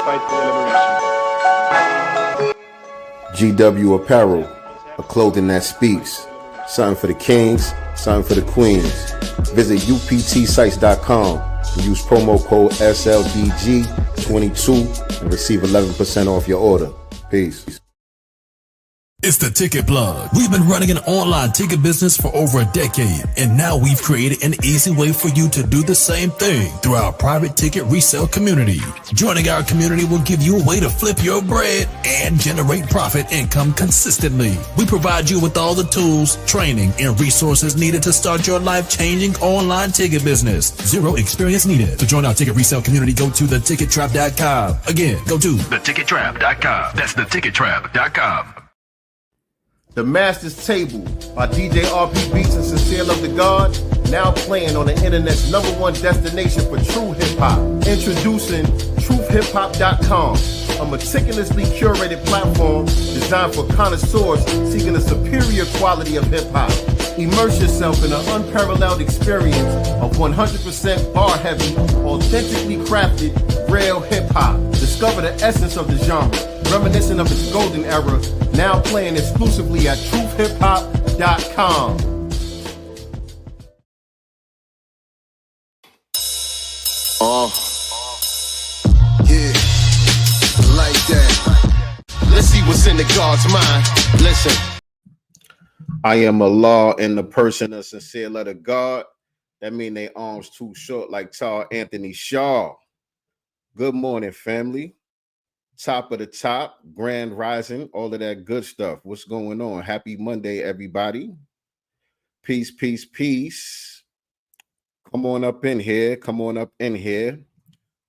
fight for their liberation. GW Apparel, a clothing that speaks. Something for the kings, something for the queens. Visit uptsites.com and use promo code SLDG22 and receive 11% off your order. Peace. It's the Ticket Plug. We've been running an online ticket business for over a decade, and now we've created an easy way for you to do the same thing through our private ticket resale community. Joining our community will give you a way to flip your bread and generate profit income consistently. We provide you with all the tools, training, and resources needed to start your life-changing online ticket business. Zero experience needed. To join our ticket resale community, go to thetickettrap.com. Again, go to thetickettrap.com. That's thetickettrap.com. The Master's Table by DJ RP Beats and Sincere Love to God, now playing on the internet's #1 destination for true hip-hop. Introducing truthhiphop.com, a meticulously curated platform designed for connoisseurs seeking a superior quality of hip-hop. Immerse yourself in an unparalleled experience of 100% bar-heavy, authentically crafted, real hip-hop. Discover the essence of the genre, reminiscent of its golden era, now playing exclusively at truthhiphop.com. Yeah, like that. Let's see what's in the God's mind. Listen. I am a law in the person of sincere love to God. That mean they arms too short like tall Anthony Shaw. Good morning, family. Top of the top, grand rising, all of that good stuff. What's going on? Happy Monday, everybody. Peace, peace, peace. Come on up in here. Come on up in here.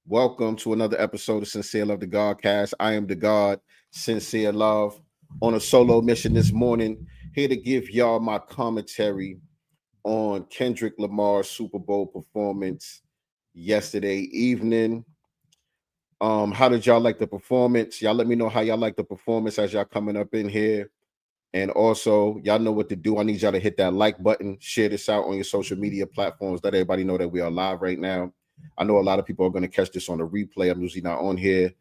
Welcome to another episode of Sincere Love the Godcast. I am the God, Sincere Love, on a solo mission this morning, here to give y'all my commentary on Kendrick Lamar's Superbowl performance yesterday evening. How did y'all like the performance? Y'all let me know how y'all like the performance as y'all coming up in here. And also, y'all know what to do. I need y'all to hit that like button, share this out on your social media platforms, let everybody know that we are live right now. I know a lot of people are going to catch this on the replay. I'm usually not on here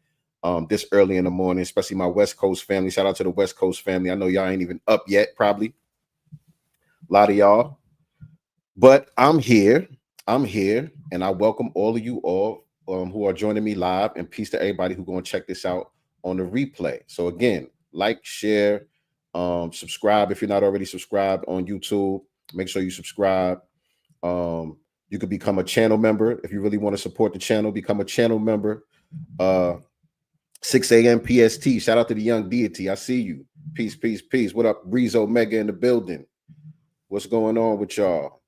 this early in the morning, especially my West Coast family. Shout out to the West Coast family. I know y'all ain't even up yet, probably. A lot of y'all. But I'm here, and I welcome all of you all who are joining me live, and peace to everybody who's going to check this out on the replay. So again, like, share, subscribe if you're not already subscribed on YouTube. Make sure you subscribe. You could become a channel member if you really want to support the channel. Become a channel member. 6 a.m. PST. Shout out to the young deity. I see you. Peace, peace, peace. What up, Rezo Mega in the building? What's going on with y'all?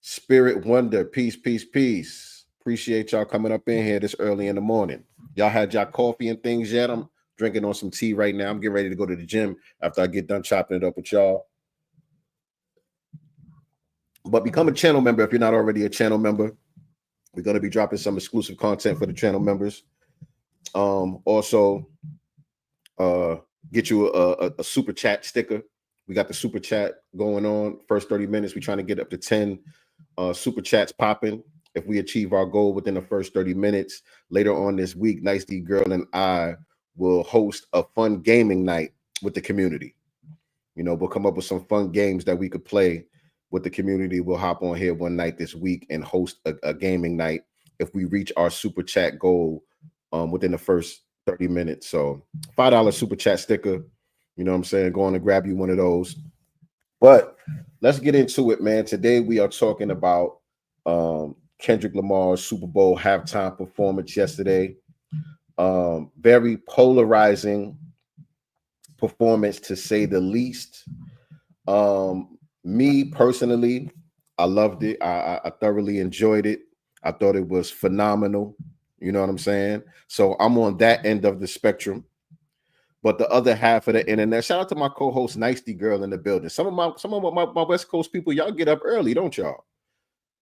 Spirit Wonder. Peace, peace, peace. Appreciate y'all coming up in here this early in the morning. Y'all had y'all coffee and things yet? I'm drinking on some tea right now. I'm getting ready to go to the gym after I get done chopping it up with y'all. But become a channel member if you're not already a channel member. We're going to be dropping some exclusive content for the channel members. Also, get you a super chat sticker. We got the super chat going on. First 30 minutes, we're trying to get up to 10 super chats popping. If we achieve our goal within the first 30 minutes, later on this week, Nice D Girl and I will host a fun gaming night with the community. You know, we'll come up with some fun games that we could play with the community. We'll hop on here one night this week and host a gaming night if we reach our super chat goal within the first 30 minutes. So $5 super chat sticker, you know what I'm saying? Go on and grab you one of those. But let's get into it, man. Today we are talking about Kendrick Lamar's Super Bowl halftime performance yesterday. Very polarizing performance, to say the least. Me personally, I loved it. I thoroughly enjoyed it. I thought it was phenomenal. You know what I'm saying? So I'm on that end of the spectrum. But the other half of the internet, shout out to my co-host Nice D Girl in the building. Some of my West Coast people, y'all get up early, don't y'all?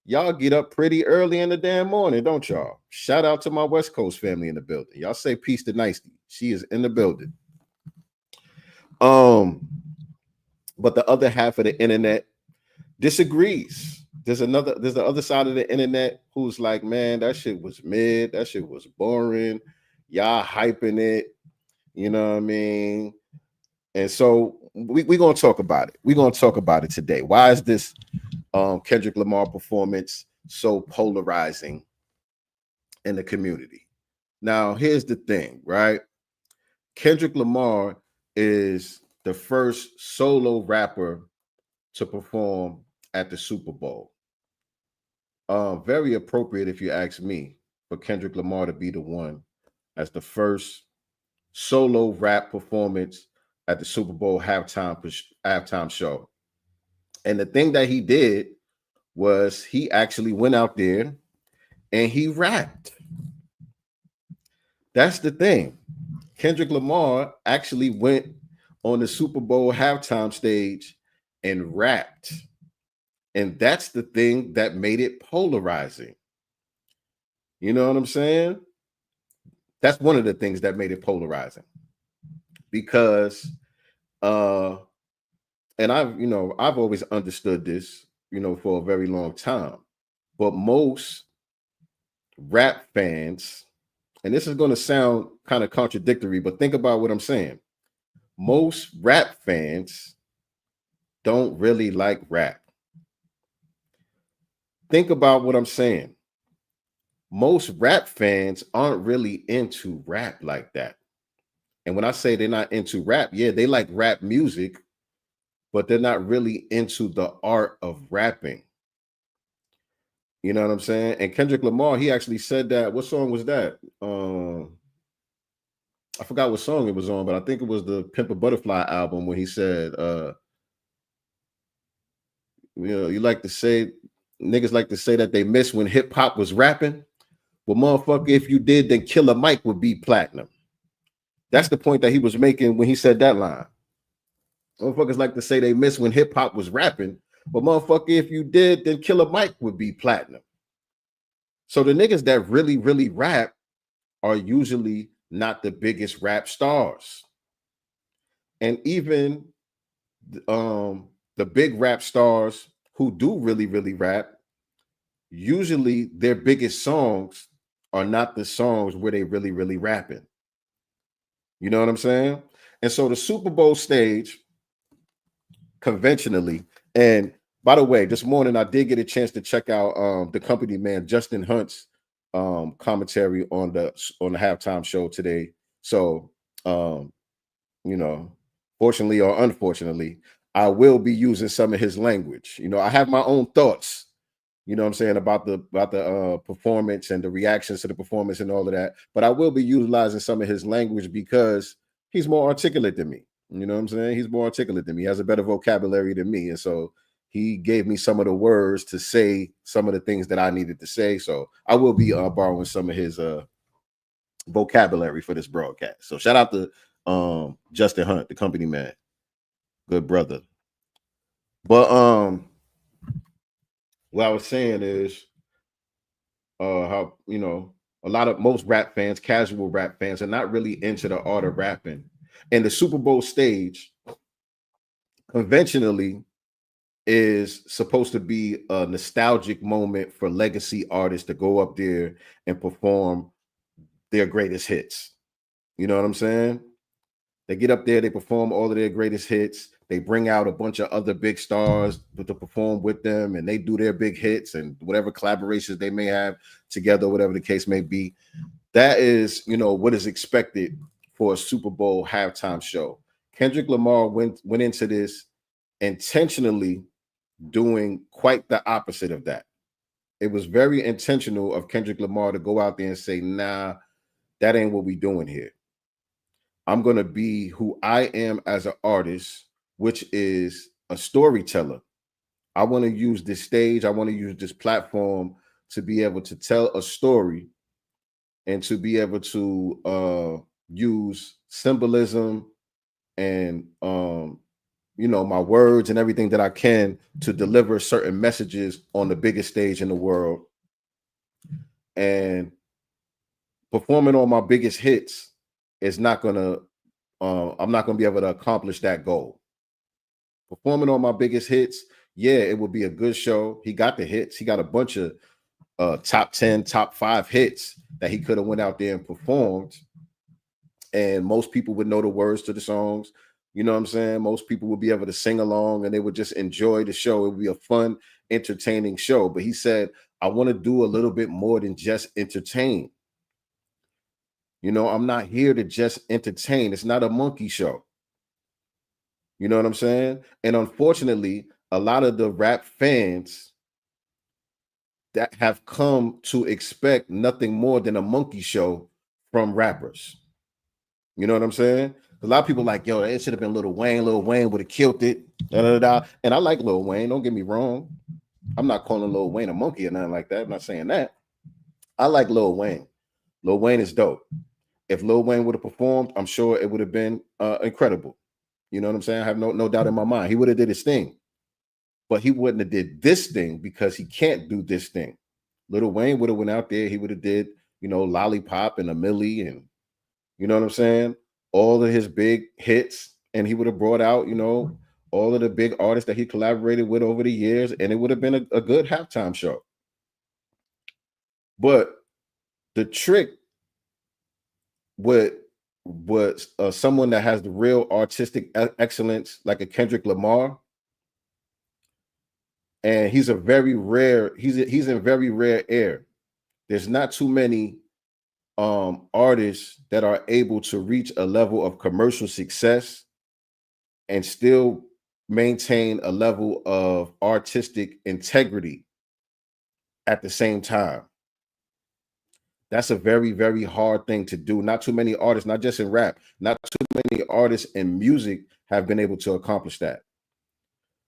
Y'all get up pretty early in the damn morning, don't y'all? Shout out to my West Coast family in the building. Y'all say peace to Nice D. She is in the building. But the other half of the internet disagrees. There's the other side of the internet who's like, man, that shit was mid. That shit was boring. Y'all hyping it, you know what I mean? And so we're gonna talk about it. We're gonna talk about it today. Why is this Kendrick Lamar performance so polarizing in the community? Now, here's the thing, right? Kendrick Lamar is the first solo rapper to perform at the Super Bowl. Very appropriate, if you ask me, for Kendrick Lamar to be the one as the first solo rap performance at the Super Bowl halftime show. And the thing that he did was he actually went out there and he rapped. That's the thing. Kendrick Lamar actually went on the Super Bowl halftime stage and rapped. And that's the thing that made it polarizing. You know what I'm saying? That's one of the things that made it polarizing. Because and I've always understood this, for a very long time. But most rap fans, and this is going to sound kind of contradictory, but think about what I'm saying. Most rap fans don't really like rap. Think about what I'm saying. Most rap fans aren't really into rap like that. And when I say they're not into rap, yeah, they like rap music, but they're not really into the art of rapping. You know what I'm saying? And Kendrick Lamar, he actually said that. What song was that? I forgot what song it was on, but I think it was the Pimp a Butterfly album when he said, you like to say, niggas like to say that they miss when hip hop was rapping. Well, motherfucker, if you did, then Killer Mike would be platinum. That's the point that he was making when he said that line. Motherfuckers like to say they miss when hip hop was rapping. But motherfucker, if you did, then Killer Mike would be platinum. So the niggas that really, really rap are usually not the biggest rap stars. And even the big rap stars who do really, really rap, usually their biggest songs are not the songs where they really, really rapping. You know what I'm saying? And so the Super Bowl stage, conventionally, and by the way, this morning I did get a chance to check out the company man Justin Hunt's commentary on the halftime show today. So fortunately or unfortunately, I will be using some of his language. I have my own thoughts, you know what I'm saying, about the performance and the reactions to the performance and all of that. But I will be utilizing some of his language because he's more articulate than me. You know what I'm saying? He's more articulate than me. He has a better vocabulary than me. And so he gave me some of the words to say some of the things that I needed to say. So I will be borrowing some of his vocabulary for this broadcast. So shout out to Justin Hunt, the company man. Good brother. But what I was saying is how, most rap fans, casual rap fans, are not really into the art of rapping. And the Super Bowl stage conventionally is supposed to be a nostalgic moment for legacy artists to go up there and perform their greatest hits. You know what I'm saying? They get up there, they perform all of their greatest hits. They bring out a bunch of other big stars to perform with them, and they do their big hits and whatever collaborations they may have together, whatever the case may be. That is, what is expected for a Super Bowl halftime show. Kendrick Lamar went into this intentionally doing quite the opposite of that. It was very intentional of Kendrick Lamar to go out there and say, nah, that ain't what we doing here. I'm going to be who I am as an artist, which is a storyteller. I want to use this stage. I want to use this platform to be able to tell a story and to be able to use symbolism and, my words and everything that I can to deliver certain messages on the biggest stage in the world. And performing on my biggest hits is not going to, I'm not going to be able to accomplish that goal. Performing on my biggest hits, yeah, it would be a good show. He got the hits. He got a bunch of top 10, top 5 hits that he could have went out there and performed. and most people would know the words to the songs. You know what I'm saying? Most people would be able to sing along and they would just enjoy the show. It would be a fun, entertaining show. But he said, I want to do a little bit more than just entertain. You know, I'm not here to just entertain. It's not a monkey show. You know what I'm saying? And unfortunately, a lot of the rap fans that have come to expect nothing more than a monkey show from rappers. You know what I'm saying? A lot of people like, yo, it should have been Lil Wayne. Lil Wayne would have killed it. Da, da, da, da. And I like Lil Wayne. Don't get me wrong. I'm not calling Lil Wayne a monkey or nothing like that. I'm not saying that. I like Lil Wayne. Lil Wayne is dope. If Lil Wayne would have performed, I'm sure it would have been incredible. You know what I'm saying? I have no doubt in my mind. He would have did his thing. But he wouldn't have did this thing because he can't do this thing. Lil Wayne would have went out there. He would have did, you know, Lollipop and A Millie and, you know what I'm saying? All of his big hits. And he would have brought out, you know, all of the big artists that he collaborated with over the years. And it would have been a good halftime show. But the trick with someone that has the real artistic excellence, like a Kendrick Lamar, and he's in very rare air. There's not too many artists that are able to reach a level of commercial success and still maintain a level of artistic integrity at the same time. That's a very, very hard thing to do. Not too many artists, not just in rap, not too many artists in music have been able to accomplish that.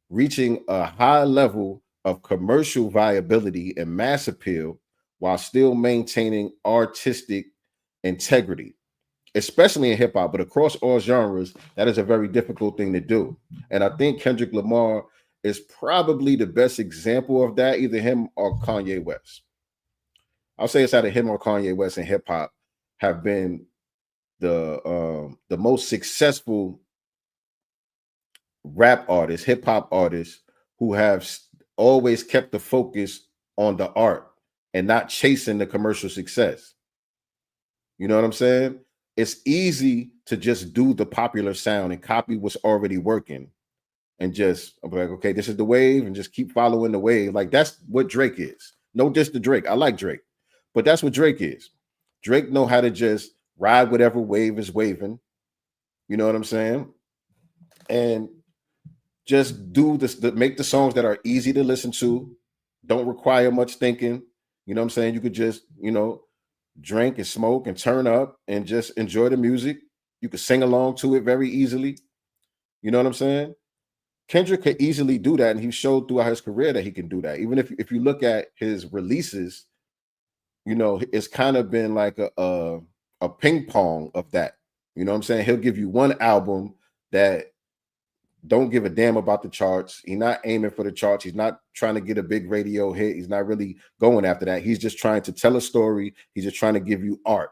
Reaching a high level of commercial viability and mass appeal while still maintaining artistic integrity, especially in hip hop, but across all genres, that is a very difficult thing to do. And I think Kendrick Lamar is probably the best example of that, either him or Kanye West. I'll say it's either him or Kanye West in hip hop have been the most successful rap artists, hip hop artists who have always kept the focus on the art and not chasing the commercial success. You know what I'm saying? It's easy to just do the popular sound and copy what's already working and just I'm like, okay, this is the wave and just keep following the wave. Like that's what Drake is. No diss to Drake. I like Drake. But that's what Drake is. Drake know how to just ride whatever wave is waving. You know what I'm saying? And just do this, make the songs that are easy to listen to, don't require much thinking. You know what I'm saying? You could just, you know, drink and smoke and turn up and just enjoy the music. You could sing along to it very easily. You know what I'm saying? Kendrick could easily do that, and he showed throughout his career that he can do that. Even if you look at his releases, you know, it's kind of been like a ping pong of that. You know what I'm saying? He'll give you one album that don't give a damn about the charts. He's not aiming for the charts. He's not trying to get a big radio hit. He's not really going after that. He's just trying to tell a story. He's just trying to give you art.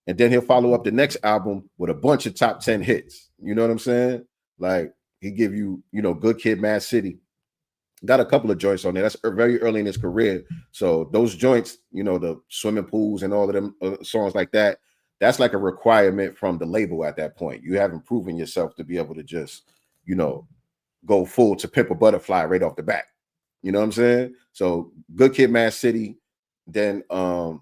And then he'll follow up the next album with a bunch of top 10 hits. You know what I'm saying? Like he give you, you know, Good Kid, Mad City. Got a couple of joints on there. That's very early in his career. So those joints, you know, the swimming pools and all of them songs like that, that's like a requirement from the label at that point. You haven't proven yourself to be able to just, you know, go full To Pimp a Butterfly right off the bat. You know what I'm saying? So Good Kid, Mad City, then To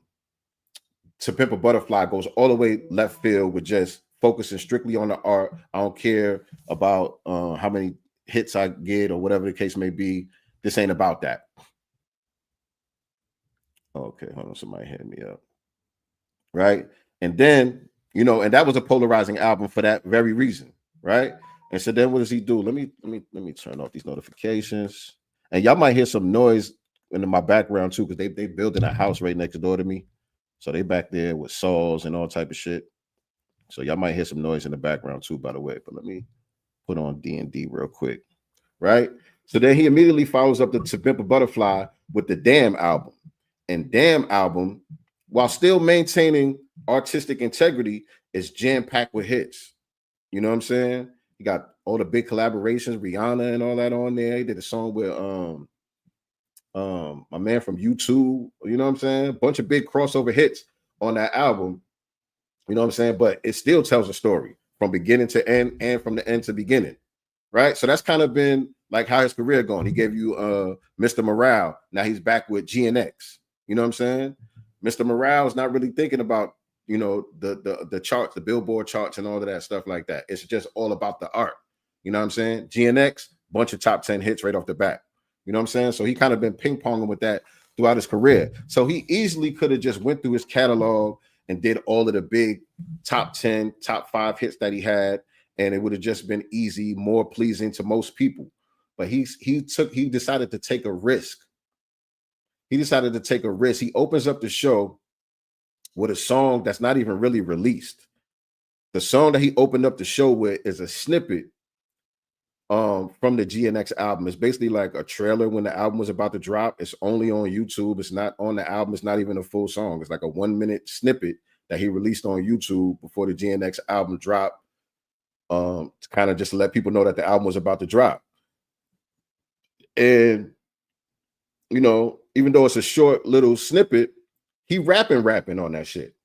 Pimp a Butterfly goes all the way left field with just focusing strictly on the art. I don't care about how many hits I get or whatever the case may be. This ain't about that. Okay, hold on. Somebody hit me up. Right. And then, you know, and that was a polarizing album for that very reason. Right. And so then what does he do? Let me turn off these notifications. And y'all might hear some noise in my background too, because they building a house right next door to me. So they back there with saws and all type of shit. So y'all might hear some noise in the background too, by the way. But let me put on D&D real quick. Right. So then he immediately follows up the To Pimp a Butterfly with the Damn album. And Damn album, while still maintaining artistic integrity, is jam-packed with hits. You know what I'm saying? You got all the big collaborations, Rihanna and all that on there. He did a song with my man from U2, you know what I'm saying? A bunch of big crossover hits on that album. You know what I'm saying? But it still tells a story from beginning to end and from the end to beginning, right? So that's kind of been like how his career going. He gave you Mr. Morale. Now he's back with GNX. You know what I'm saying? Mr. Morale is not really thinking about, you know, the charts, the Billboard charts and all of that stuff like that. It's just all about the art. You know what I'm saying? GNX, bunch of top 10 hits right off the bat. You know what I'm saying? So he kind of been ping-ponging with that throughout his career. So he easily could have just went through his catalog and did all of the big top 10, top 5 hits that he had, and it would have just been easy, more pleasing to most people. But he decided to take a risk. He decided to take a risk. He opens up the show with a song that's not even really released. The song that he opened up the show with is a snippet from the GNX album. It's basically like a trailer when the album was about to drop. It's only on YouTube. It's not on the album. It's not even a full song. It's like a 1-minute snippet that he released on YouTube before the GNX album dropped, to kind of just let people know that the album was about to drop. And, you know, even though it's a short little snippet, he rapping on that shit.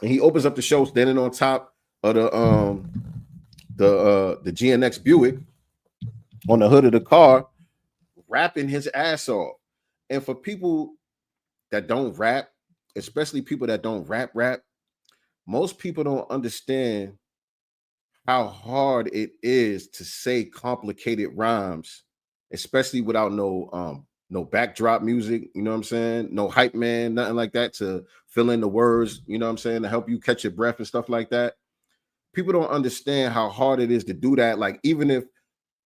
And he opens up the show standing on top of the GNX Buick on the hood of the car, rapping his ass off. And for people that don't rap, especially people that don't rap, most people don't understand how hard it is to say complicated rhymes, especially without no backdrop music, you know what I'm saying? No hype man, nothing like that to fill in the words, you know what I'm saying, to help you catch your breath and stuff like that. People don't understand how hard it is to do that. Like, even if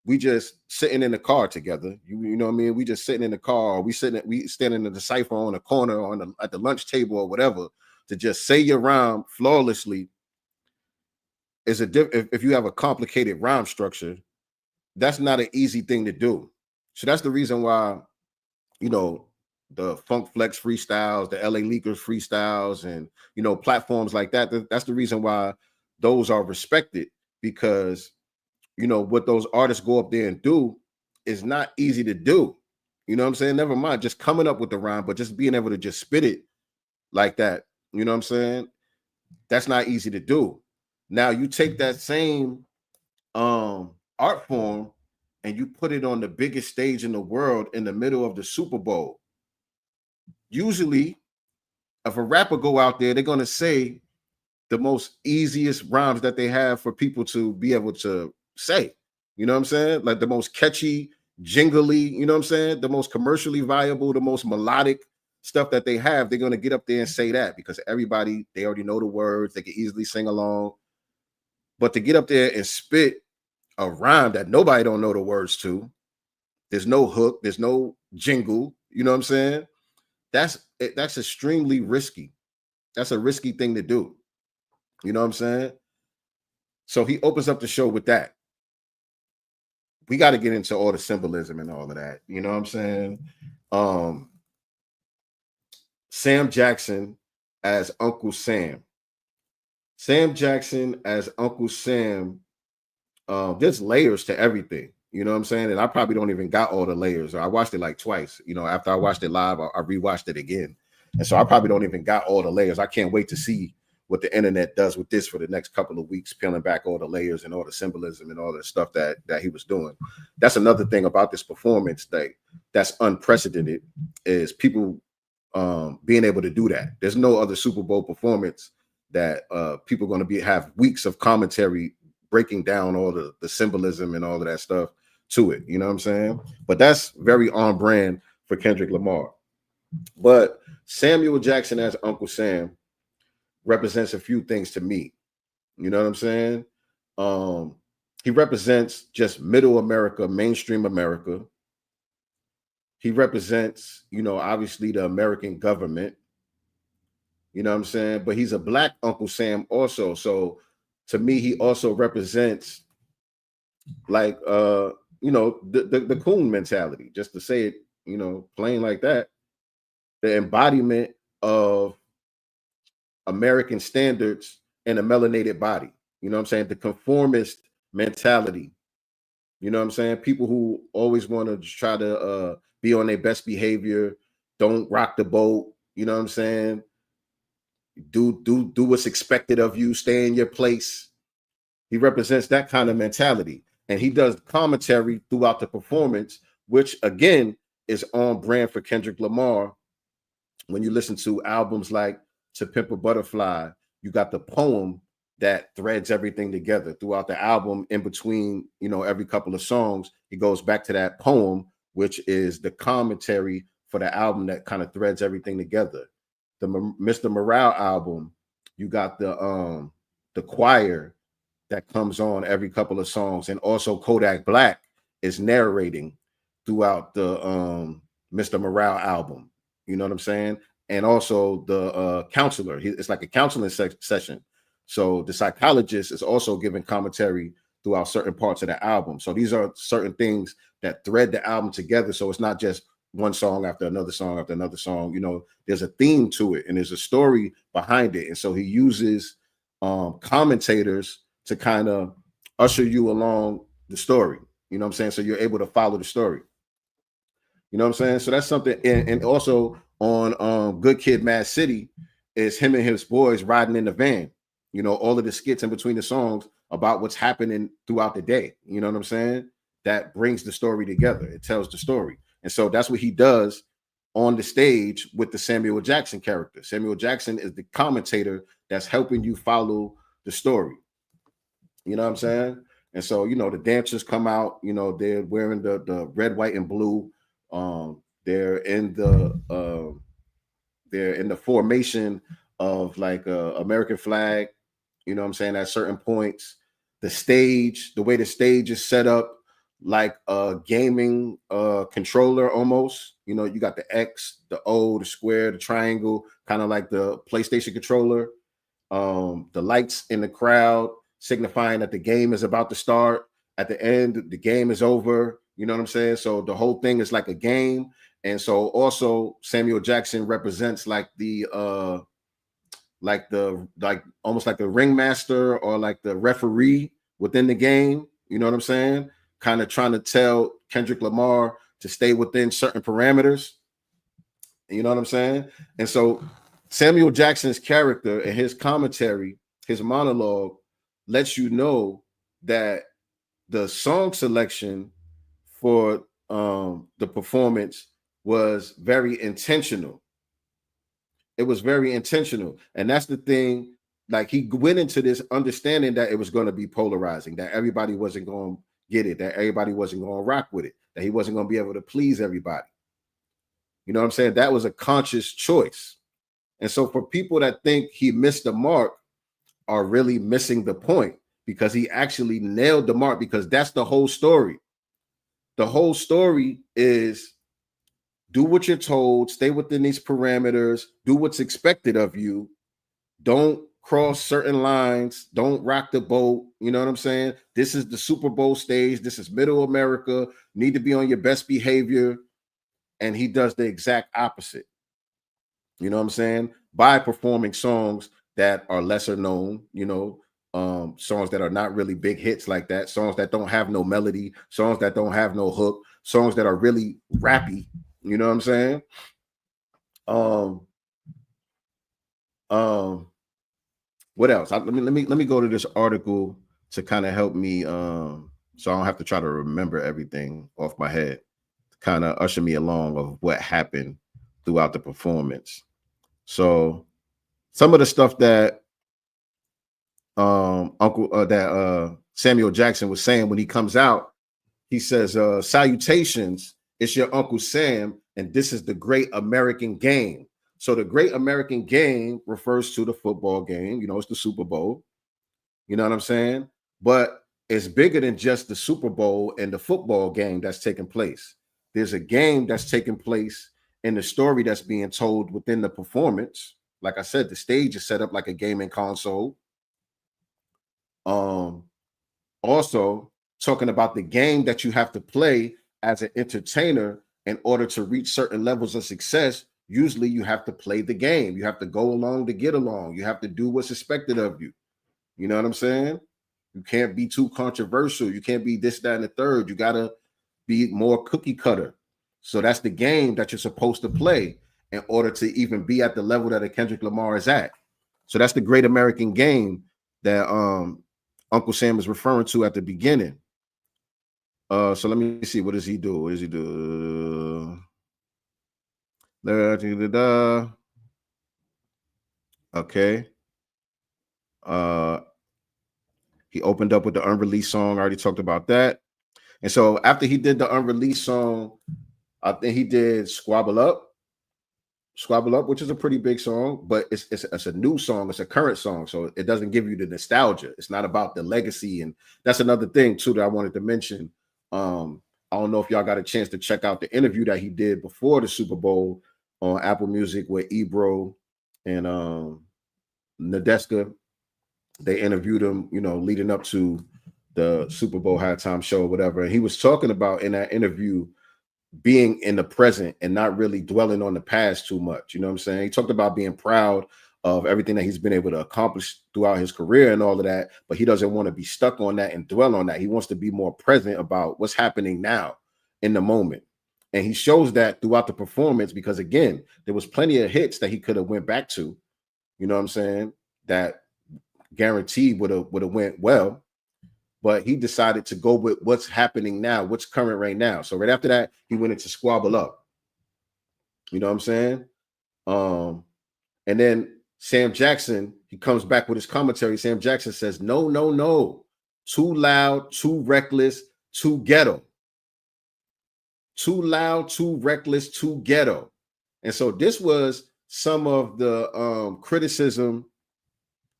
we just sitting in the car together, you know what I mean? We just sitting in the car, we standing in the cipher on the corner at the lunch table or whatever, to just say your rhyme flawlessly is if you have a complicated rhyme structure, that's not an easy thing to do. So that's the reason why, you know, the Funk Flex freestyles, the LA Leakers freestyles, and, you know, platforms like that, that's the reason why those are respected, because, you know, what those artists go up there and do is not easy to do. You know what I'm saying? Never mind just coming up with the rhyme, but just being able to just spit it like that. You know what I'm saying? That's not easy to do. Now you take that same art form and you put it on the biggest stage in the world in the middle of the Super Bowl. Usually, if a rapper go out there, they're gonna say the most easiest rhymes that they have for people to be able to say. You know what I'm saying? Like the most catchy, jingly, you know what I'm saying? The most commercially viable, the most melodic stuff that they have. They're gonna get up there and say that because everybody, they already know the words, they can easily sing along. But to get up there and spit a rhyme that nobody don't know the words to, there's no hook, there's no jingle, you know what I'm saying? That's extremely risky. That's a risky thing to do. You know what I'm saying? So he opens up the show with that. We got to get into all the symbolism and all of that. You know what I'm saying? Sam Jackson as Uncle Sam. Sam Jackson as Uncle Sam. There's layers to everything. You know what I'm saying? And I probably don't even got all the layers. I watched it like twice. You know, after I watched it live, I rewatched it again. And so I probably don't even got all the layers. I can't wait to see what the internet does with this for the next couple of weeks, peeling back all the layers and all the symbolism and all the stuff that he was doing. That's another thing about this performance that's unprecedented, is people being able to do that. There's no other Super Bowl performance that people are going to have weeks of commentary breaking down all the symbolism and all of that stuff to it. You know what I'm saying? But that's very on brand for Kendrick Lamar. But Samuel Jackson as Uncle Sam represents a few things to me. You know what I'm saying? He represents just middle America, mainstream America. He represents, you know, obviously the American government. You know what I'm saying? But he's a Black Uncle Sam also. So to me, he also represents like you know, the coon mentality, just to say it, you know, plain like that. The embodiment of American standards in a melanated body. You know what I'm saying? The conformist mentality. You know what I'm saying? People who always want to try to be on their best behavior, don't rock the boat. You know what I'm saying? Do what's expected of you. Stay in your place. He represents that kind of mentality, and he does commentary throughout the performance, which again is on brand for Kendrick Lamar. When you listen to albums like To Pimp a Butterfly, you got the poem that threads everything together throughout the album. In between, every couple of songs, he goes back to that poem, which is the commentary for the album that kind of threads everything together. The Mr. Morale album, you got the choir that comes on every couple of songs, and also Kodak Black is narrating throughout the Mr. Morale album. You know what I'm saying? And also the counselor, it's like a counseling session. So the psychologist is also giving commentary throughout certain parts of the album. So these are certain things that thread the album together. So it's not just one song after another song after another song. There's a theme to it and there's a story behind it. And so he uses commentators to kind of usher you along the story. You know what I'm saying? So you're able to follow the story. You know what I'm saying? So that's something. And also on Good Kid, Mad City is him and his boys riding in the van. All of the skits in between the songs about what's happening throughout the day. You know what I'm saying? That brings the story together. It tells the story. And so that's what he does on the stage with the Samuel Jackson character. Samuel Jackson is the commentator that's helping you follow the story. You know what I'm saying? And so, the dancers come out, they're wearing the red, white, and blue. They're in the formation of like a American flag, you know what I'm saying, at certain points. The stage, the way the stage is set up, like a gaming controller almost. You got the X, the O, the square, the triangle, kind of like the PlayStation controller. The lights in the crowd signifying that the game is about to start. At the end, the game is over. You know what I'm saying? So the whole thing is like a game. And so also Samuel Jackson represents like almost like the ringmaster or like the referee within the game. You know what I'm saying? Kind of trying to tell Kendrick Lamar to stay within certain parameters. You know what I'm saying? And so Samuel Jackson's character and his commentary, his monologue, lets you know that the song selection for the performance was very intentional. It was very intentional. And that's the thing. Like, he went into this understanding that it was going to be polarizing, that everybody wasn't going to get it, that everybody wasn't going to rock with it, that he wasn't going to be able to please everybody. You know what I'm saying? That was a conscious choice. And so for people that think he missed the mark are really missing the point, because he actually nailed the mark, because that's the whole story. The whole story is do what you're told, stay within these parameters, do what's expected of you. Don't cross certain lines, don't rock the boat. You know what I'm saying? This is the Super Bowl stage. This is middle America. Need to be on your best behavior. And he does the exact opposite. You know what I'm saying? By performing songs that are lesser known, songs that are not really big hits like that, songs that don't have no melody, songs that don't have no hook, songs that are really rappy. You know what I'm saying? What else? Let me go to this article to kind of help me, so I don't have to try to remember everything off my head, to kind of usher me along of what happened throughout the performance. So some of the stuff that Samuel Jackson was saying when he comes out, he says, salutations, it's your Uncle Sam, and this is the Great American Game. So the Great American Game refers to the football game. It's the Super Bowl. You know what I'm saying? But it's bigger than just the Super Bowl and the football game that's taking place. There's a game that's taking place in the story that's being told within the performance. Like I said, the stage is set up like a gaming console. Also talking about the game that you have to play as an entertainer in order to reach certain levels of success. Usually you have to play the game. You have to go along to get along. You have to do what's expected of you. You know what I'm saying? You can't be too controversial. You can't be this, that, and the third. You got to be more cookie cutter. So that's the game that you're supposed to play in order to even be at the level that a Kendrick Lamar is at. So that's the Great American Game that Uncle Sam is referring to at the beginning. So let me see. What does he do? What does he do? Okay. He opened up with the unreleased song. I already talked about that. And so after he did the unreleased song, I think he did Squabble Up, which is a pretty big song, but it's a new song. It's a current song, so it doesn't give you the nostalgia. It's not about the legacy, and that's another thing too that I wanted to mention. I don't know if y'all got a chance to check out the interview that he did before the Super Bowl on Apple Music with Ebro and Nadeska. They interviewed him, you know, leading up to the Super Bowl halftime show or whatever. And he was talking about in that interview being in the present and not really dwelling on the past too much. You know what I'm saying? He talked about being proud of everything that he's been able to accomplish throughout his career and all of that, but he doesn't want to be stuck on that and dwell on that. He wants to be more present about what's happening now in the moment. And he shows that throughout the performance because, again, there was plenty of hits that he could have went back to, you know what I'm saying, that guaranteed would have went well. But he decided to go with what's happening now, what's current right now. So right after that, he went into Squabble Up. You know what I'm saying? And then Sam Jackson, he comes back with his commentary. Sam Jackson says, no, no, no. Too loud, too reckless, too ghetto. Too loud, too reckless, too ghetto. And so this was some of the criticism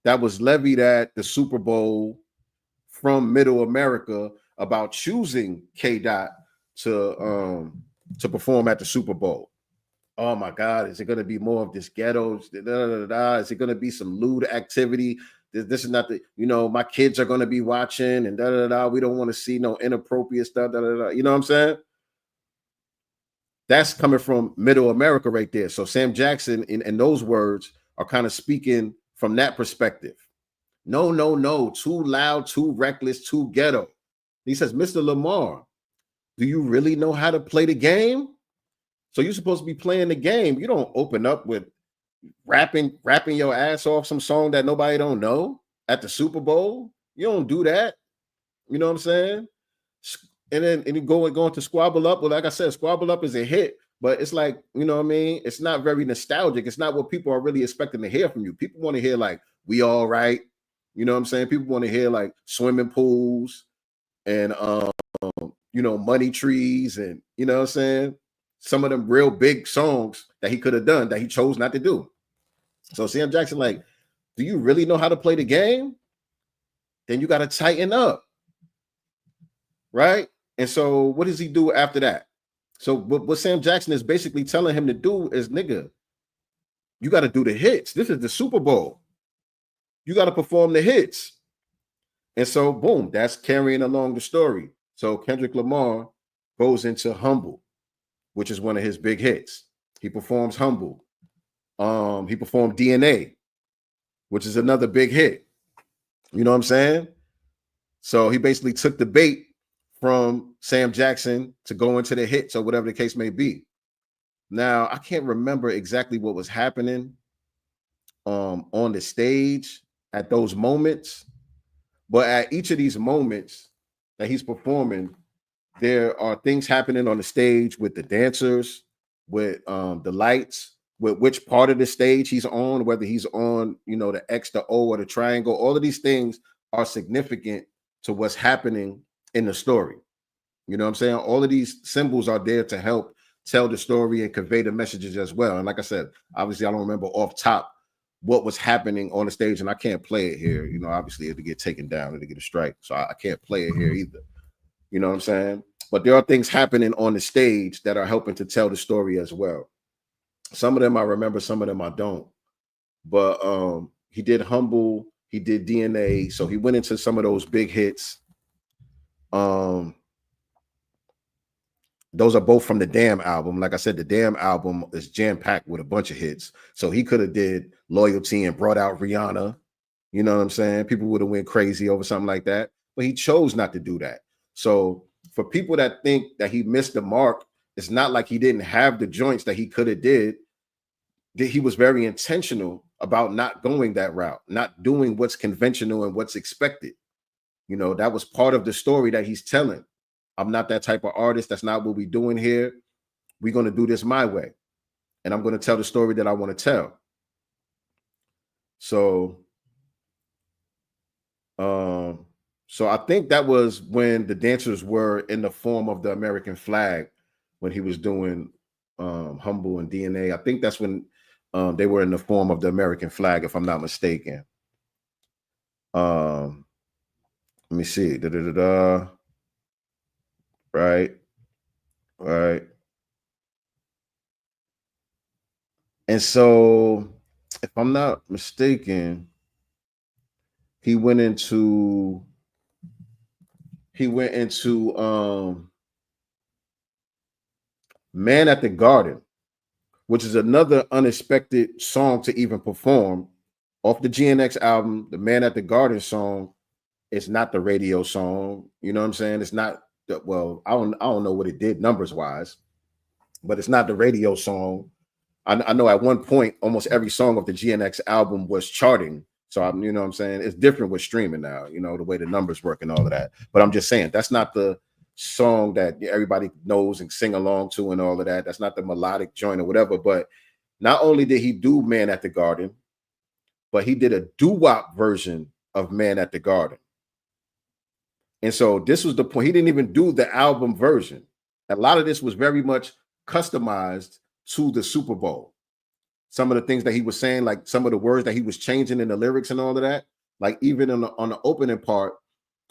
that was levied at the Super Bowl from Middle America about choosing K-Dot to perform at the Super Bowl. Oh my God, is it going to be more of this ghetto? Is it going to be some lewd activity? This is not the, you know, my kids are going to be watching and we don't want to see no inappropriate stuff. You know what I'm saying? That's coming from Middle America right there. So Sam Jackson in those words are kind of speaking from that perspective. No, no, no, too loud, too reckless, too ghetto. He says, Mr. Lamar, do you really know how to play the game? So you're supposed to be playing the game. You don't open up with rapping your ass off some song that nobody don't know at the Super Bowl. You don't do that. You know what I'm saying? And you go into Squabble Up. Well, like I said, Squabble Up is a hit, but it's like, you know what I mean? It's not very nostalgic. It's not what people are really expecting to hear from you. People want to hear like, we all right. You know what I'm saying? People want to hear like swimming pools and, you know, money trees and, you know what I'm saying? Some of them real big songs that he could have done that he chose not to do. So Sam Jackson, like, do you really know how to play the game? Then you got to tighten up. Right? And so what does he do after that? So what Sam Jackson is basically telling him to do is, nigga, you got to do the hits. This is the Super Bowl. You got to perform the hits. And so, boom, that's carrying along the story. So Kendrick Lamar goes into Humble, which is one of his big hits. He performs Humble. He performed DNA, which is another big hit. You know what I'm saying? So he basically took the bait from Sam Jackson to go into the hits or whatever the case may be. Now, I can't remember exactly what was happening on the stage at those moments, but at each of these moments that he's performing, there are things happening on the stage with the dancers, with the lights, with which part of the stage he's on, whether he's on, you know, the X, the O, or the triangle. All of these things are significant to what's happening in the story. You know what I'm saying? All of these symbols are there to help tell the story and convey the messages as well. And like I said, obviously I don't remember off top what was happening on the stage, and I can't play it here. You know, obviously it'll get taken down, it'll get a strike. So I can't play it here either. You know what I'm saying? But there are things happening on the stage that are helping to tell the story as well. Some of them I remember, some of them I don't. But he did Humble, he did DNA. So he went into some of those big hits. Those are both from the Damn album. Like I said, the Damn album is jam-packed with a bunch of hits. So he could have did Loyalty and brought out Rihanna. You know what I'm saying? People would have went crazy over something like that. But he chose not to do that. So for people that think that he missed the mark, it's not like he didn't have the joints that he could have did. He was very intentional about not going that route, not doing what's conventional and what's expected. You know, that was part of the story that he's telling. I'm not that type of artist. That's not what we're doing here. We're going to do this my way. And I'm going to tell the story that I want to tell. So I think that was when the dancers were in the form of the American flag, when he was doing Humble and DNA. I think that's when they were in the form of the American flag, if I'm not mistaken. Let me see. Right. And so, if I'm not mistaken, he went into Man at the Garden, which is another unexpected song to even perform off the GNX album. The Man at the Garden song is not the radio song. You know what I'm saying? It's not well, I don't know what it did numbers wise, but it's not the radio song. I know at one point almost every song of the GNX album was charting. So you know what I'm saying? It's different with streaming now, you know, the way the numbers work and all of that. But I'm just saying that's not the song that everybody knows and sing along to and all of that. That's not the melodic joint or whatever. But not only did he do Man at the Garden, but he did a doo-wop version of Man at the Garden. And so this was the point. He didn't even do the album version. A lot of this was very much customized to the Super Bowl. Some of the things that he was saying, like some of the words that he was changing in the lyrics and all of that, like even on the opening part,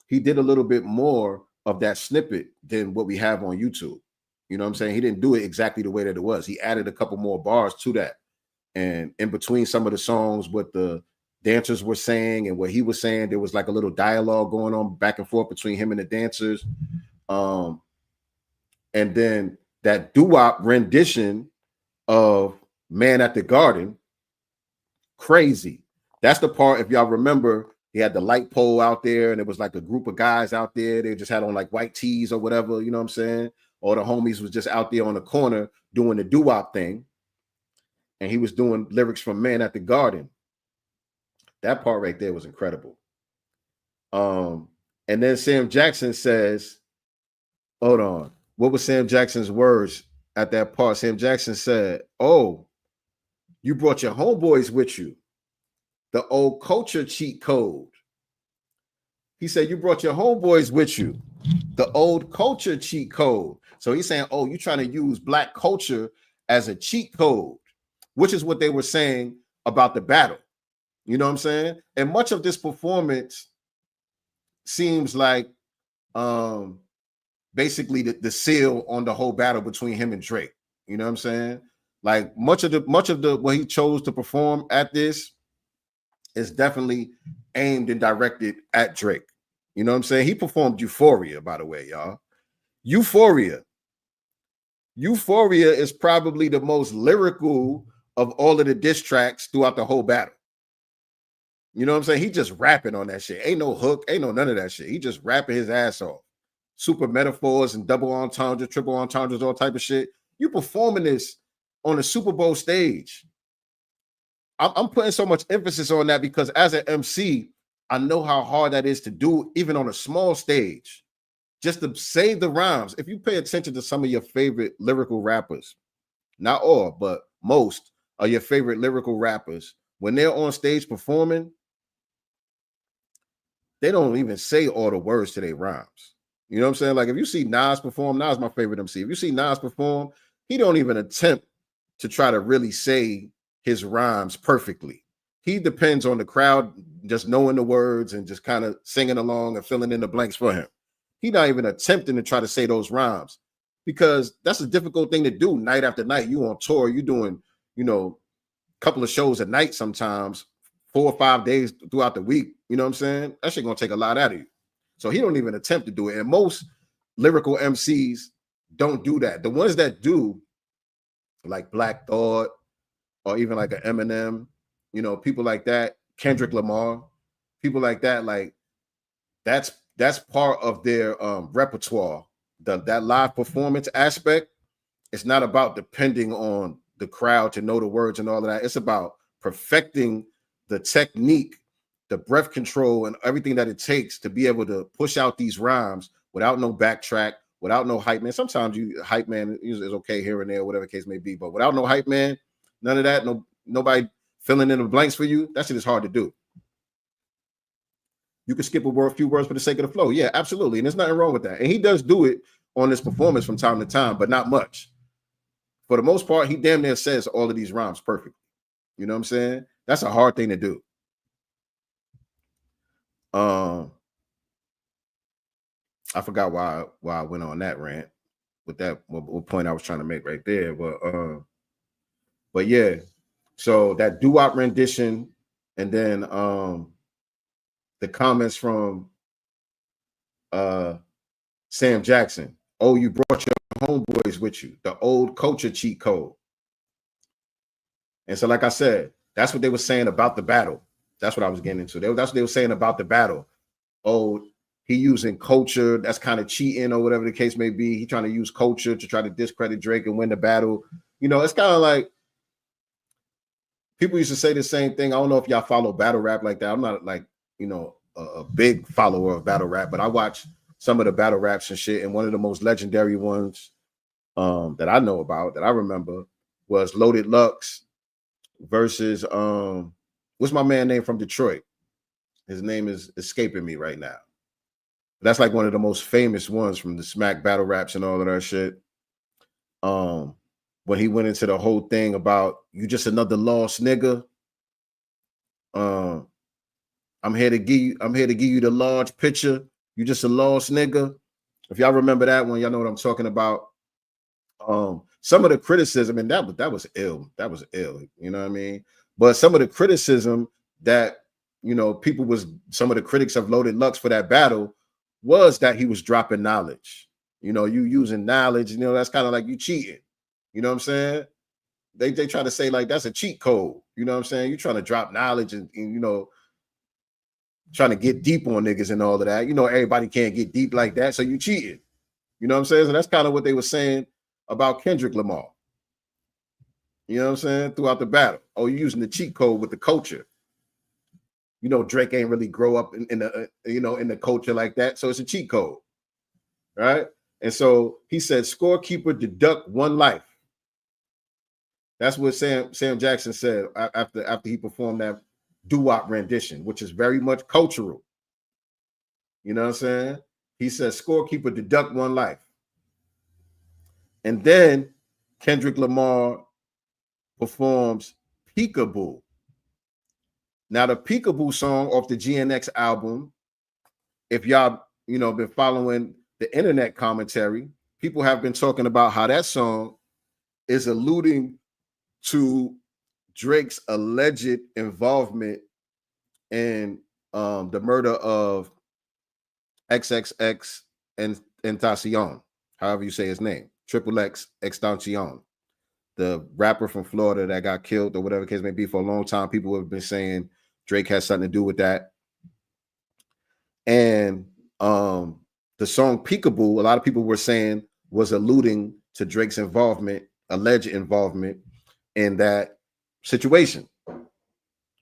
he did a little bit more of that snippet than what we have on YouTube. You know what I'm saying? He didn't do it exactly the way that it was. He added a couple more bars to that. And in between some of the songs, what the dancers were saying and what he was saying, there was like a little dialogue going on back and forth between him and the dancers. And then that doo-wop rendition of Man at the Garden, crazy. That's the part, if y'all remember, he had the light pole out there and it was like a group of guys out there. They just had on like white tees or whatever, you know what I'm saying? All the homies was just out there on the corner doing the doo-wop thing. And he was doing lyrics from Man at the Garden. That part right there was incredible. And then Sam Jackson says, hold on. What was Sam Jackson's words at that part? Sam Jackson said, oh, you brought your homeboys with you. The old culture cheat code. He said, you brought your homeboys with you. The old culture cheat code. So he's saying, oh, you're trying to use black culture as a cheat code, which is what they were saying about the battle. You know what I'm saying? And much of this performance seems like basically the seal on the whole battle between him and Drake. You know what I'm saying? Like much of the what he chose to perform at this is definitely aimed and directed at Drake. You know what I'm saying? He performed Euphoria, by the way, y'all. Euphoria is probably the most lyrical of all of the diss tracks throughout the whole battle. You know what I'm saying? He just rapping on that shit. Ain't no hook, ain't no none of that shit. He just rapping his ass off. Super metaphors and double entendre, triple entendres, all type of shit. You performing this on the Super Bowl stage. I'm putting so much emphasis on that because as an MC, I know how hard that is to do, even on a small stage, just to say the rhymes. If you pay attention to some of your favorite lyrical rappers, not all, but most of your favorite lyrical rappers, when they're on stage performing, they don't even say all the words to their rhymes. You know what I'm saying? Like if you see Nas perform, Nas is my favorite MC. If you see Nas perform, he don't even attempt to try to really say his rhymes perfectly. He depends on the crowd just knowing the words and just kind of singing along and filling in the blanks for him. He's not even attempting to try to say those rhymes because that's a difficult thing to do night after night. You on tour, you doing, you know, a couple of shows a night sometimes, 4 or 5 days throughout the week. You know what I'm saying? That shit gonna take a lot out of you. So he don't even attempt to do it. And most lyrical MCs don't do that. The ones that do, like Black Thought, or even like an Eminem, you know, people like that, Kendrick Lamar, people like that, like that's part of their repertoire. That live performance aspect, it's not about depending on the crowd to know the words and all of that. It's about perfecting the technique, the breath control, and everything that it takes to be able to push out these rhymes without no backtrack, without no hype man. Sometimes hype man is okay here and there, whatever the case may be, but without no hype man, none of that, nobody filling in the blanks for you, that shit is hard to do. You can skip a few words for the sake of the flow. Yeah, absolutely. And there's nothing wrong with that. And he does do it on this performance from time to time, but not much. For the most part, he damn near says all of these rhymes perfectly. You know what I'm saying? That's a hard thing to do. I forgot why I went on that rant with that what point I was trying to make right there. But yeah, so that doo-wop rendition, and then the comments from Sam Jackson. Oh, you brought your homeboys with you, the old culture cheat code. And so, like I said, that's what they were saying about the battle. That's what I was getting into. That's what they were saying about the battle. Oh, he using culture, that's kind of cheating or whatever the case may be. He trying to use culture to try to discredit Drake and win the battle. You know, it's kind of like people used to say the same thing. I don't know if y'all follow battle rap like that. I'm not like, you know, a big follower of battle rap, but I watch some of the battle raps and shit. And one of the most legendary ones that I know about, that I remember, was Loaded Lux versus what's my man name from Detroit? His name is escaping me right now. That's like one of the most famous ones from the Smack battle raps and all of that shit. When he went into the whole thing about you just another lost nigga. I'm here to give you the large picture. You just a lost nigga. If y'all remember that one, y'all know what I'm talking about. Some of the criticism, and that was ill. That was ill. You know what I mean? But some of the criticism that, you know, some of the critics of Loaded Lux for that battle was that he was dropping knowledge. You know, you using knowledge, you know, that's kind of like you cheating. You know what I'm saying? They try to say like that's a cheat code. You know what I'm saying? You're trying to drop knowledge and you know, trying to get deep on niggas and all of that. You know, everybody can't get deep like that, so you cheated. You know what I'm saying? So that's kind of what they were saying about Kendrick Lamar. You know what I'm saying? Throughout the battle. Oh, you're using the cheat code with the culture. You know, Drake ain't really grow up in the in the culture like that, so it's a cheat code, right? And so he said, "Scorekeeper deduct one life." That's what Sam Jackson said after he performed that doo-wop rendition, which is very much cultural. You know what I'm saying? He says, "Scorekeeper deduct one life." And then Kendrick Lamar performs Peekaboo. Now, the Peekaboo song off the GNX album, if y'all, you know, been following the internet commentary, people have been talking about how that song is alluding to Drake's alleged involvement in the murder of XXX and Tentacion, however you say his name, Triple X Extension, the rapper from Florida that got killed or whatever the case may be. For a long time, people have been saying Drake has something to do with that. And the song Peekaboo, a lot of people were saying was alluding to Drake's involvement, alleged involvement in that situation. All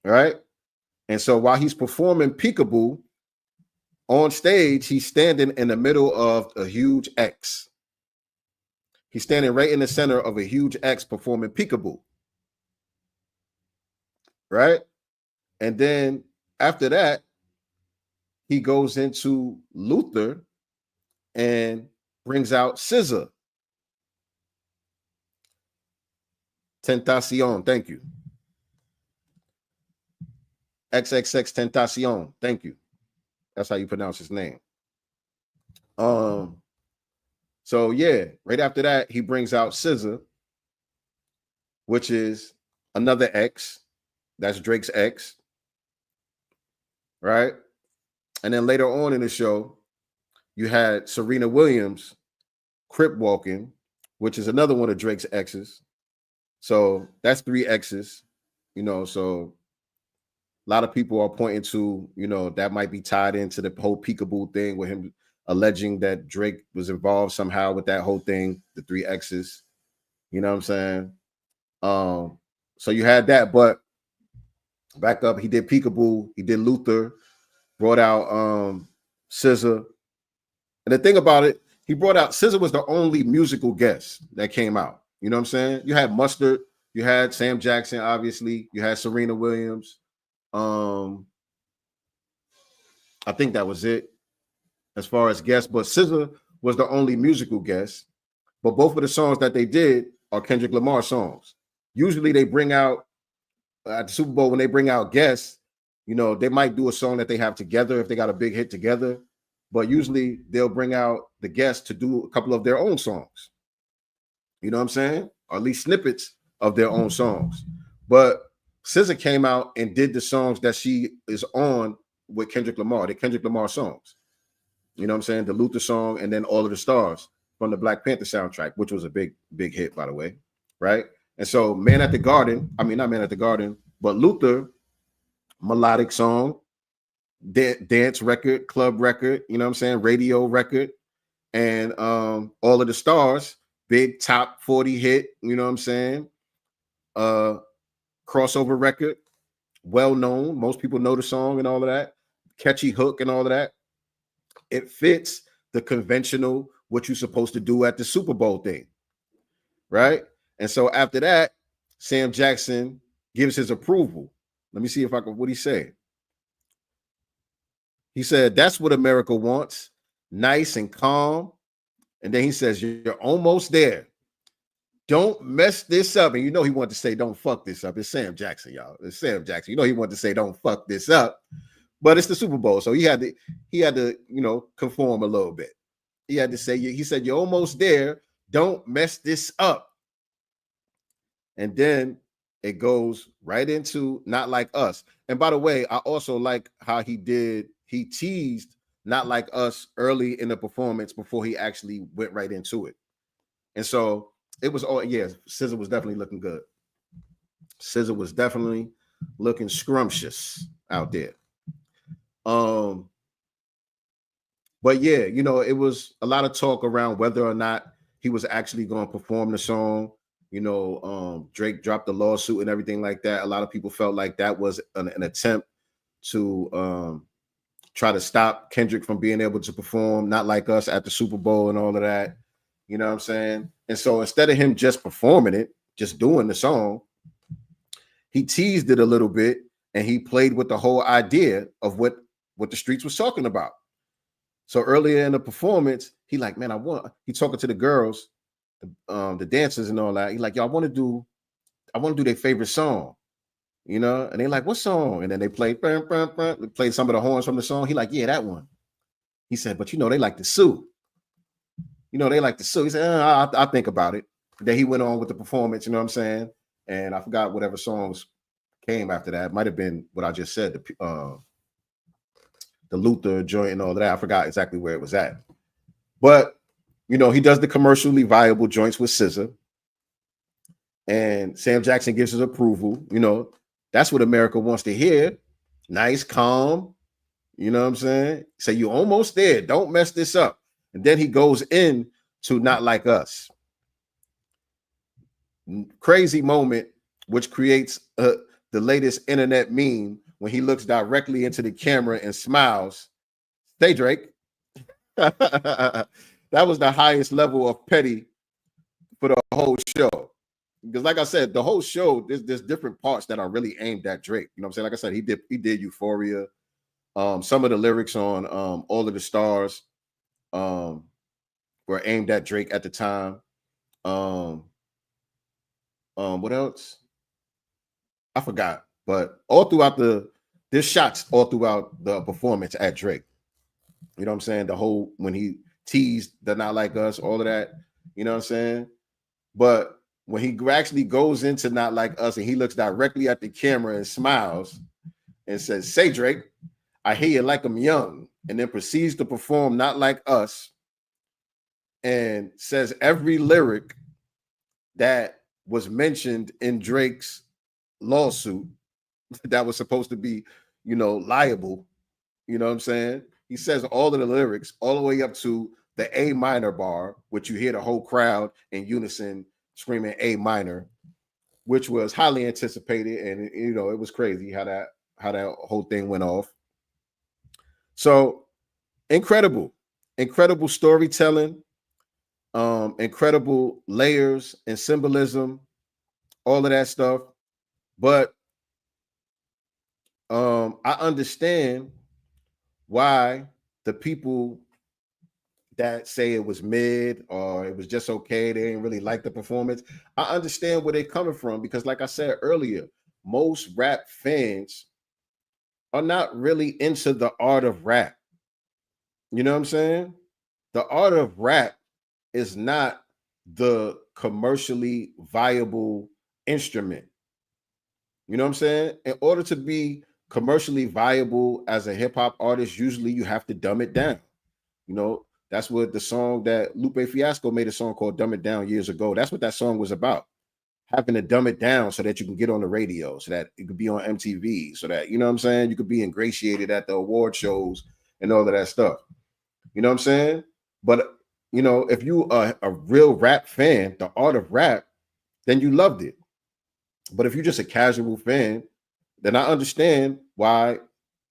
right. And so while he's performing Peekaboo on stage, he's standing in the middle of a huge X. He's standing right in the center of a huge X performing Peekaboo. Right. And then after that, he goes into Luther and brings out SZA. Tentacion, thank you. XXX Tentacion, thank you. That's how you pronounce his name. So yeah, right after that, he brings out SZA, which is another X. That's Drake's X. Right? And then later on in the show, you had Serena Williams crip walking, which is another one of Drake's X's. So that's 3 X's, you know. So a lot of people are pointing to, you know, that might be tied into the whole Peekaboo thing with him alleging that Drake was involved somehow with that whole thing, the 3 X's. You know what I'm saying? So you had that, but Back up, he did Peekaboo, he did Luther, brought out SZA. And the thing about it, he brought out SZA was the only musical guest that came out. You know what I'm saying? You had Mustard, you had Sam Jackson, obviously, you had Serena Williams. I think that was it as far as guests, but SZA was the only musical guest. But both of the songs that they did are Kendrick Lamar songs. Usually they bring out at the Super Bowl when they bring out guests, you know, they might do a song that they have together if they got a big hit together. But usually they'll bring out the guests to do a couple of their own songs. You know what I'm saying? Or at least snippets of their own songs. But SZA came out and did the songs that she is on with Kendrick Lamar, the Kendrick Lamar songs. You know what I'm saying? The Luther song and then All of the Stars from the Black Panther soundtrack, which was a big hit, by the way. Right? And so Man at the Garden, I mean, not Man at the Garden, but Luther, melodic song, dance record, club record, you know what I'm saying? Radio record. And All of the Stars, big top 40 hit, you know what I'm saying? Crossover record, well known. Most people know the song and all of that. Catchy hook and all of that. It fits the conventional, what you're supposed to do at the Super Bowl thing, right? And so after that, Sam Jackson gives his approval. Let me see if I can, what he said. He said, that's what America wants, nice and calm. And then he says, you're almost there. Don't mess this up. And you know he wanted to say, don't fuck this up. It's Sam Jackson, y'all. It's Sam Jackson. You know he wanted to say, don't fuck this up. But it's the Super Bowl. So he had to, you know, conform a little bit. He had to say, he said, you're almost there. Don't mess this up. And then it goes right into Not Like Us. And by the way, I also like how he teased Not Like Us early in the performance before he actually went right into it. And so it was all, yeah, SZA was definitely looking good. SZA was definitely looking scrumptious out there. But yeah, you know, it was a lot of talk around whether or not he was actually going to perform the song. You know, Drake dropped the lawsuit and everything like that. A lot of people felt like that was an attempt to try to stop Kendrick from being able to perform Not Like Us at the Super Bowl and all of that. You know what I'm saying? And so instead of him just performing it, just doing the song, he teased it a little bit and he played with the whole idea of what the streets was talking about. So earlier in the performance, he like, man, he talking to the girls, the dancers and all that. He like, yo, I want to do their favorite song, you know? And they like, what song? And then they played some of the horns from the song. He like, yeah, that one. He said, but you know, they like to sue. You know, they like to sue. He said, I'll think about it. Then he went on with the performance, you know what I'm saying? And I forgot whatever songs came after that. It might have been what I just said, the Luther joint and all that. I forgot exactly where it was at. But, you know, he does the commercially viable joints with SZA. And Sam Jackson gives his approval. You know, that's what America wants to hear. Nice, calm. You know what I'm saying? Say, you're almost there. Don't mess this up. And then he goes in to Not Like Us. Crazy moment, which creates the latest internet meme when he looks directly into the camera and smiles. Stay, Drake. That was the highest level of petty for the whole show. Because like I said, the whole show, there's different parts that are really aimed at Drake. You know what I'm saying? Like I said, he did Euphoria. Some of the lyrics on All of the Stars were aimed at Drake at the time. What else? I forgot. But all throughout there's shots all throughout the performance at Drake. You know what I'm saying? The whole, when he teased the Not Like Us, all of that, you know what I'm saying? But when he actually goes into Not Like Us and he looks directly at the camera and smiles and says, say, Drake, I hear you like I'm young, and then proceeds to perform Not Like Us and says every lyric that was mentioned in Drake's lawsuit that was supposed to be, you know, liable. You know what I'm saying? He says all of the lyrics all the way up to the A minor bar, which you hear the whole crowd in unison screaming A minor. which was highly anticipated, and you know, it was crazy how that whole thing went off. So incredible storytelling, incredible layers and symbolism, all of that stuff. But I understand why the people that say it was mid or it was just okay, they didn't really like the performance. I understand where they're coming from, because like I said earlier, most rap fans are not really into the art of rap. You know what I'm saying? The art of rap is not the commercially viable instrument. You know what I'm saying? In order to be commercially viable as a hip hop artist, usually you have to dumb it down. You know, that's what the song that Lupe Fiasco made a song called Dumb It Down years ago. That's what that song was about. Having to dumb it down so that you can get on the radio, so that it could be on MTV, so that, you know what I'm saying, you could be ingratiated at the award shows and all of that stuff. You know what I'm saying? But, you know, if you are a real rap fan, the art of rap, then you loved it. But if you're just a casual fan, then I understand why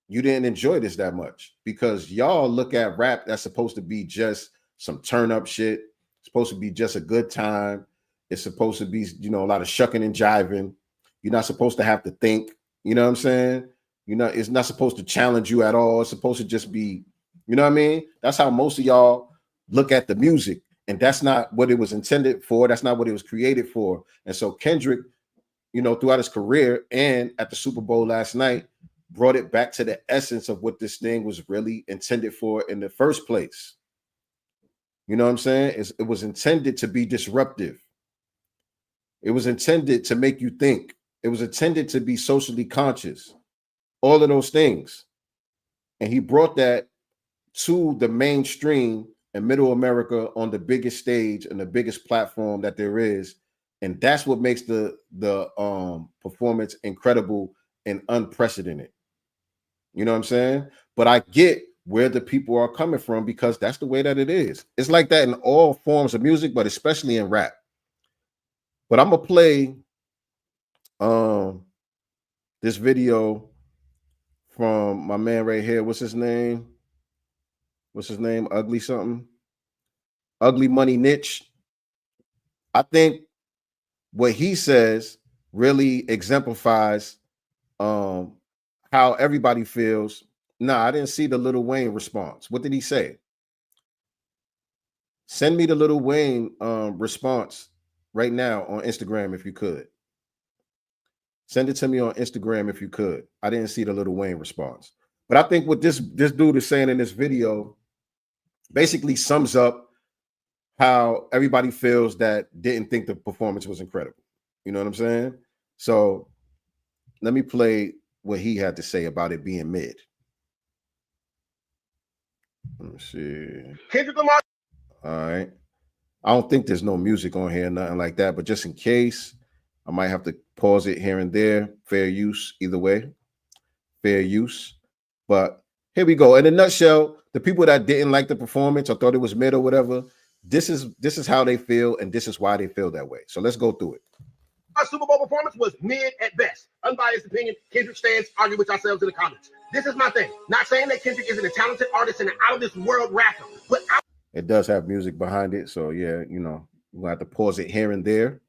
you didn't enjoy this that much, because y'all look at rap that's supposed to be just some turn up shit. It's supposed to be just a good time. It's supposed to be, you know, a lot of shucking and jiving. You're not supposed to have to think. You know what I'm saying? You know, it's not supposed to challenge you at all. It's supposed to just be, you know what I mean? That's how most of y'all look at the music. And that's not what it was intended for. That's not what it was created for. And so Kendrick, you know, throughout his career and at the Super Bowl last night, brought it back to the essence of what this thing was really intended for in the first place. You know what I'm saying? It was intended to be disruptive. It was intended to make you think. It was intended to be socially conscious. All of those things. And he brought that to the mainstream and middle America on the biggest stage and the biggest platform that there is. And that's what makes the performance incredible and unprecedented. You know what I'm saying? But I get where the people are coming from, because that's the way that it is. It's like that in all forms of music, but especially in rap. But I'm gonna play this video from my man right here. What's his name? Ugly something. Ugly Money Niche. I think what he says really exemplifies how everybody feels. Nah, I didn't see the Lil Wayne response. What did he say? Send me the Lil Wayne response right now on Instagram if you could. Send it to me on Instagram if you could. I didn't see the Lil Wayne response. But I think what this dude is saying in this video basically sums up how everybody feels that didn't think the performance was incredible. You know what I'm saying? So let me play what he had to say about it being mid. Let me see. Kendrick Lamar. All right. I don't think there's no music on here, nothing like that. But just in case, I might have to pause it here and there. Fair use, either way. Fair use. But here we go. In a nutshell, the people that didn't like the performance or thought it was mid or whatever, this is how they feel, and this is why they feel that way. So let's go through it. Our Super Bowl performance was mid at best. Unbiased opinion. Kendrick stands, argue with ourselves in the comments. This is my thing. Not saying that Kendrick isn't a talented artist and an out of this world rapper, but it does have music behind it. So yeah, you know, we'll have to pause it here and there.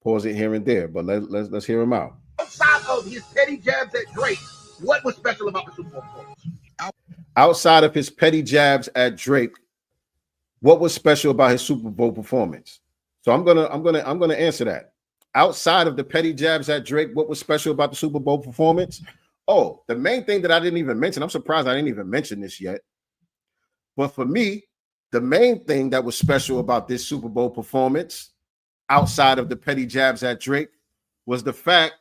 Pause it here and there, but let's hear him out. Outside of his petty jabs at Drake, what was special about the Super Bowl performance? Outside of his petty jabs at Drake, what was special about his Super Bowl performance? So I'm gonna answer that. Outside of the petty jabs at Drake, what was special about the Super Bowl performance? Oh, the main thing that I didn't even mention, I'm surprised I didn't even mention this yet. But for me, the main thing that was special about this Super Bowl performance, outside of the petty jabs at Drake, was the fact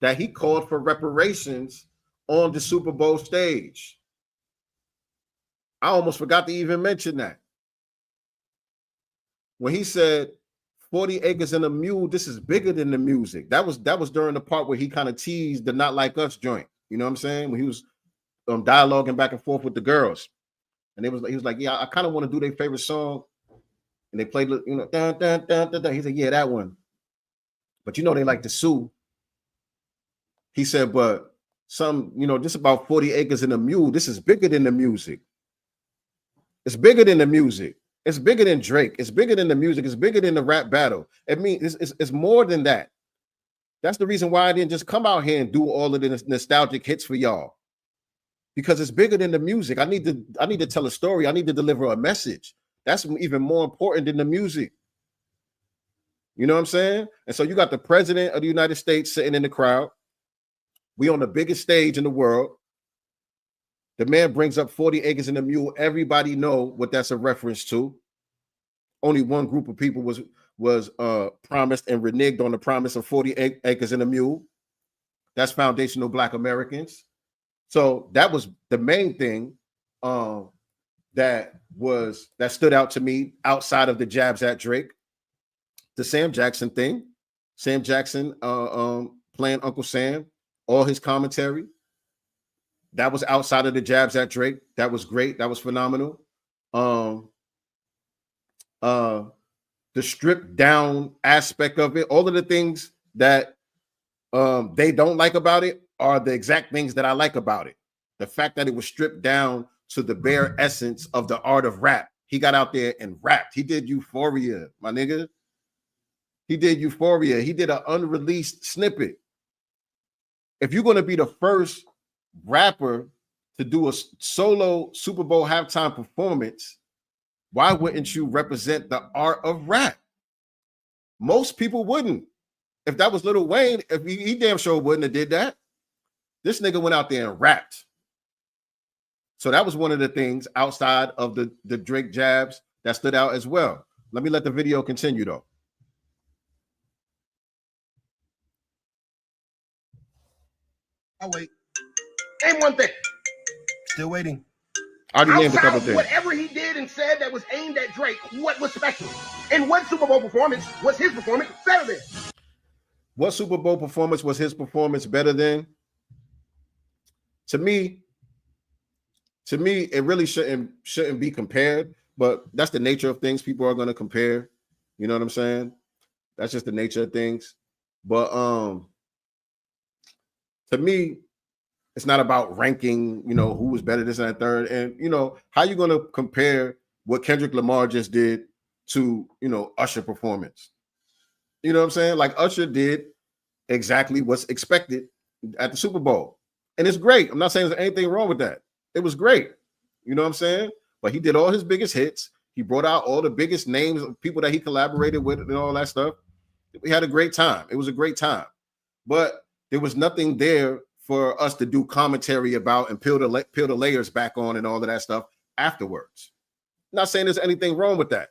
that he called for reparations on the Super Bowl stage. I almost forgot to even mention that. When he said 40 acres and a mule, this is bigger than the music. That was during the part where he kind of teased the Not Like Us joint. You know what I'm saying? When he was dialoguing back and forth with the girls. And he was like, yeah, I kind of want to do their favorite song. And they played, you know, dun, dun, dun, dun, dun. He said, yeah, that one. But you know, they like to sue. He said, but some, you know, this about 40 acres and a mule. This is bigger than the music. It's bigger than the music. It's bigger than Drake. It's bigger than the music. It's bigger than the rap battle. It means it's more than that. That's the reason why I didn't just come out here and do all of the nostalgic hits for y'all. Because it's bigger than the music. I need to tell a story. I need to deliver a message. That's even more important than the music. You know what I'm saying? And so you got the president of the United States sitting in the crowd. We on the biggest stage in the world. The man brings up 40 acres and a mule. Everybody know what that's a reference to. Only one group of people was promised and reneged on the promise of 40 acres and a mule. That's foundational Black Americans. So that was the main thing that stood out to me outside of the jabs at Drake. The Sam Jackson thing. Sam Jackson playing Uncle Sam, all his commentary. That was outside of the jabs at Drake. That was great. That was phenomenal. The stripped down aspect of it, all of the things that they don't like about it are the exact things that I like about it. The fact that it was stripped down to the bare essence of the art of rap. He got out there and rapped. He did Euphoria, my nigga. He did Euphoria. He did an unreleased snippet. If you're going to be the first rapper to do a solo Super Bowl halftime performance, why wouldn't you represent the art of rap? Most people wouldn't. If that was Lil Wayne, if he damn sure wouldn't have did that. This nigga went out there and rapped. So that was one of the things outside of the Drake jabs that stood out as well. Let me let the video continue though. I'll wait. Name one thing. Still waiting. I already named a couple things. Whatever he did and said that was aimed at Drake, what was special? And what Super Bowl performance was his performance better than? What Super Bowl performance was his performance better than? To me, it really shouldn't be compared, but that's the nature of things. People are going to compare. You know what I'm saying? That's just the nature of things. But to me, it's not about ranking, you know, who was better this and that third. And, you know, how you going to compare what Kendrick Lamar just did to, you know, Usher performance? You know what I'm saying? Like Usher did exactly what's expected at the Super Bowl. And it's great. I'm not saying there's anything wrong with that. It was great. You know what I'm saying? But he did all his biggest hits. He brought out all the biggest names of people that he collaborated with and all that stuff. We had a great time. It was a great time. But there was nothing there for us to do commentary about and peel the layers back on and all of that stuff afterwards. I'm not saying there's anything wrong with that.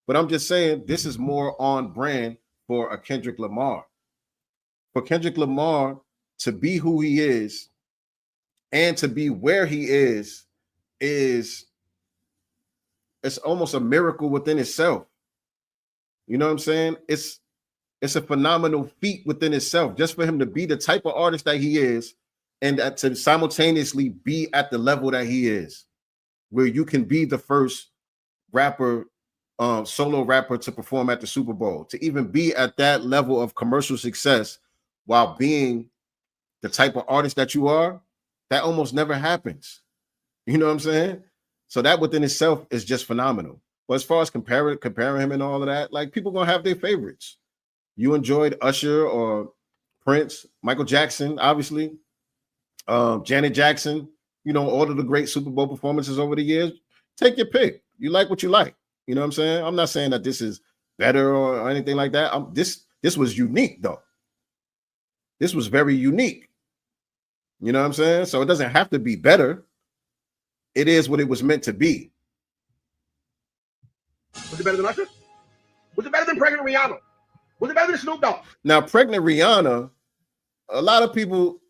But I'm just saying this is more on brand for a Kendrick Lamar. For Kendrick Lamar to be who he is and to be where he is it's almost a miracle within itself. You know what I'm saying? It's a phenomenal feat within itself just for him to be the type of artist that he is and to simultaneously be at the level that he is, where you can be the first rapper, solo rapper to perform at the Super Bowl, to even be at that level of commercial success while being the type of artist that you are. That almost never happens. You know what I'm saying? So that within itself is just phenomenal. But as far as comparing him and all of that, like people gonna have their favorites. You enjoyed Usher or Prince, Michael Jackson, obviously, Janet Jackson, you know, all of the great Super Bowl performances over the years. Take your pick. You like what you like. You know what I'm saying? I'm not saying that this is better or anything like that. This was unique, though. This was very unique. You know what I'm saying? So it doesn't have to be better. It is what it was meant to be. Was it better than Usher? Was it better than Pregnant Rihanna? Was it better than Snoop Dogg? Now, Pregnant Rihanna, a lot of people,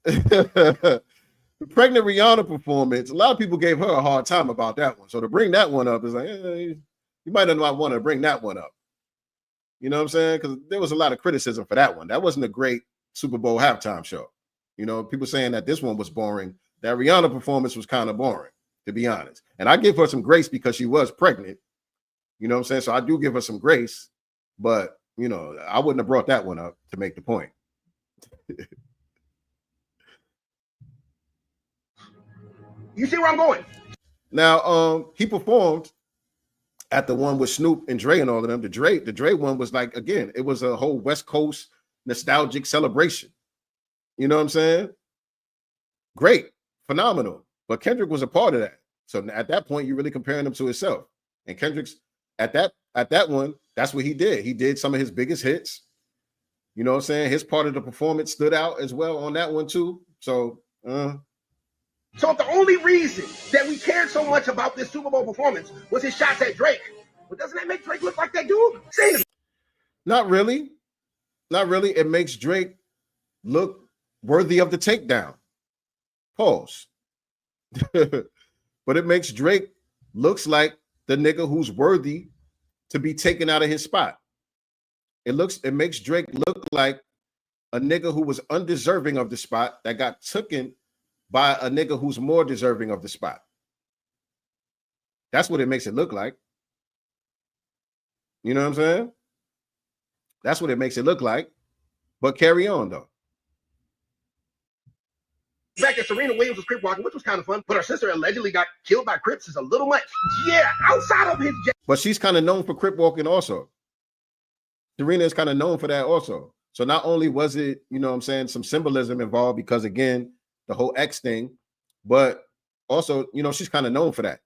the Pregnant Rihanna performance, a lot of people gave her a hard time about that one. So to bring that one up is like, you might not want to bring that one up. You know what I'm saying? Because there was a lot of criticism for that one. That wasn't a great Super Bowl halftime show. You know, people saying that this one was boring. That Rihanna performance was kind of boring, to be honest. And I give her some grace because she was pregnant. You know what I'm saying? So I do give her some grace. But you know, I wouldn't have brought that one up to make the point. You see where I'm going? Now, he performed at the one with Snoop and Dre and all of them. The Dre one was like, again, it was a whole West Coast nostalgic celebration. You know what I'm saying? Great, phenomenal. But Kendrick was a part of that. So at that point, you're really comparing him to himself. And Kendrick's at that one, that's what he did. He did some of his biggest hits. You know what I'm saying? His part of the performance stood out as well on that one too. So So if the only reason that we cared so much about this Super Bowl performance was his shots at Drake, well, doesn't that make Drake look like that dude? Say it. Not really. Not really. It makes Drake look worthy of the takedown. Pause. But it makes Drake looks like the nigga who's worthy to be taken out of his spot. It makes Drake look like a nigga who was undeserving of the spot that got taken by a nigga who's more deserving of the spot. That's what it makes it look like. You know what I'm saying? That's what it makes it look like. But carry on, though. Back that Serena Williams was crip walking, which was kind of fun, but her sister allegedly got killed by Crips is a little much. Yeah, outside of his... But she's kind of known for crip walking also. Serena is kind of known for that also. So not only was it, you know what I'm saying, some symbolism involved because, again, the whole X thing, but also, you know, she's kind of known for that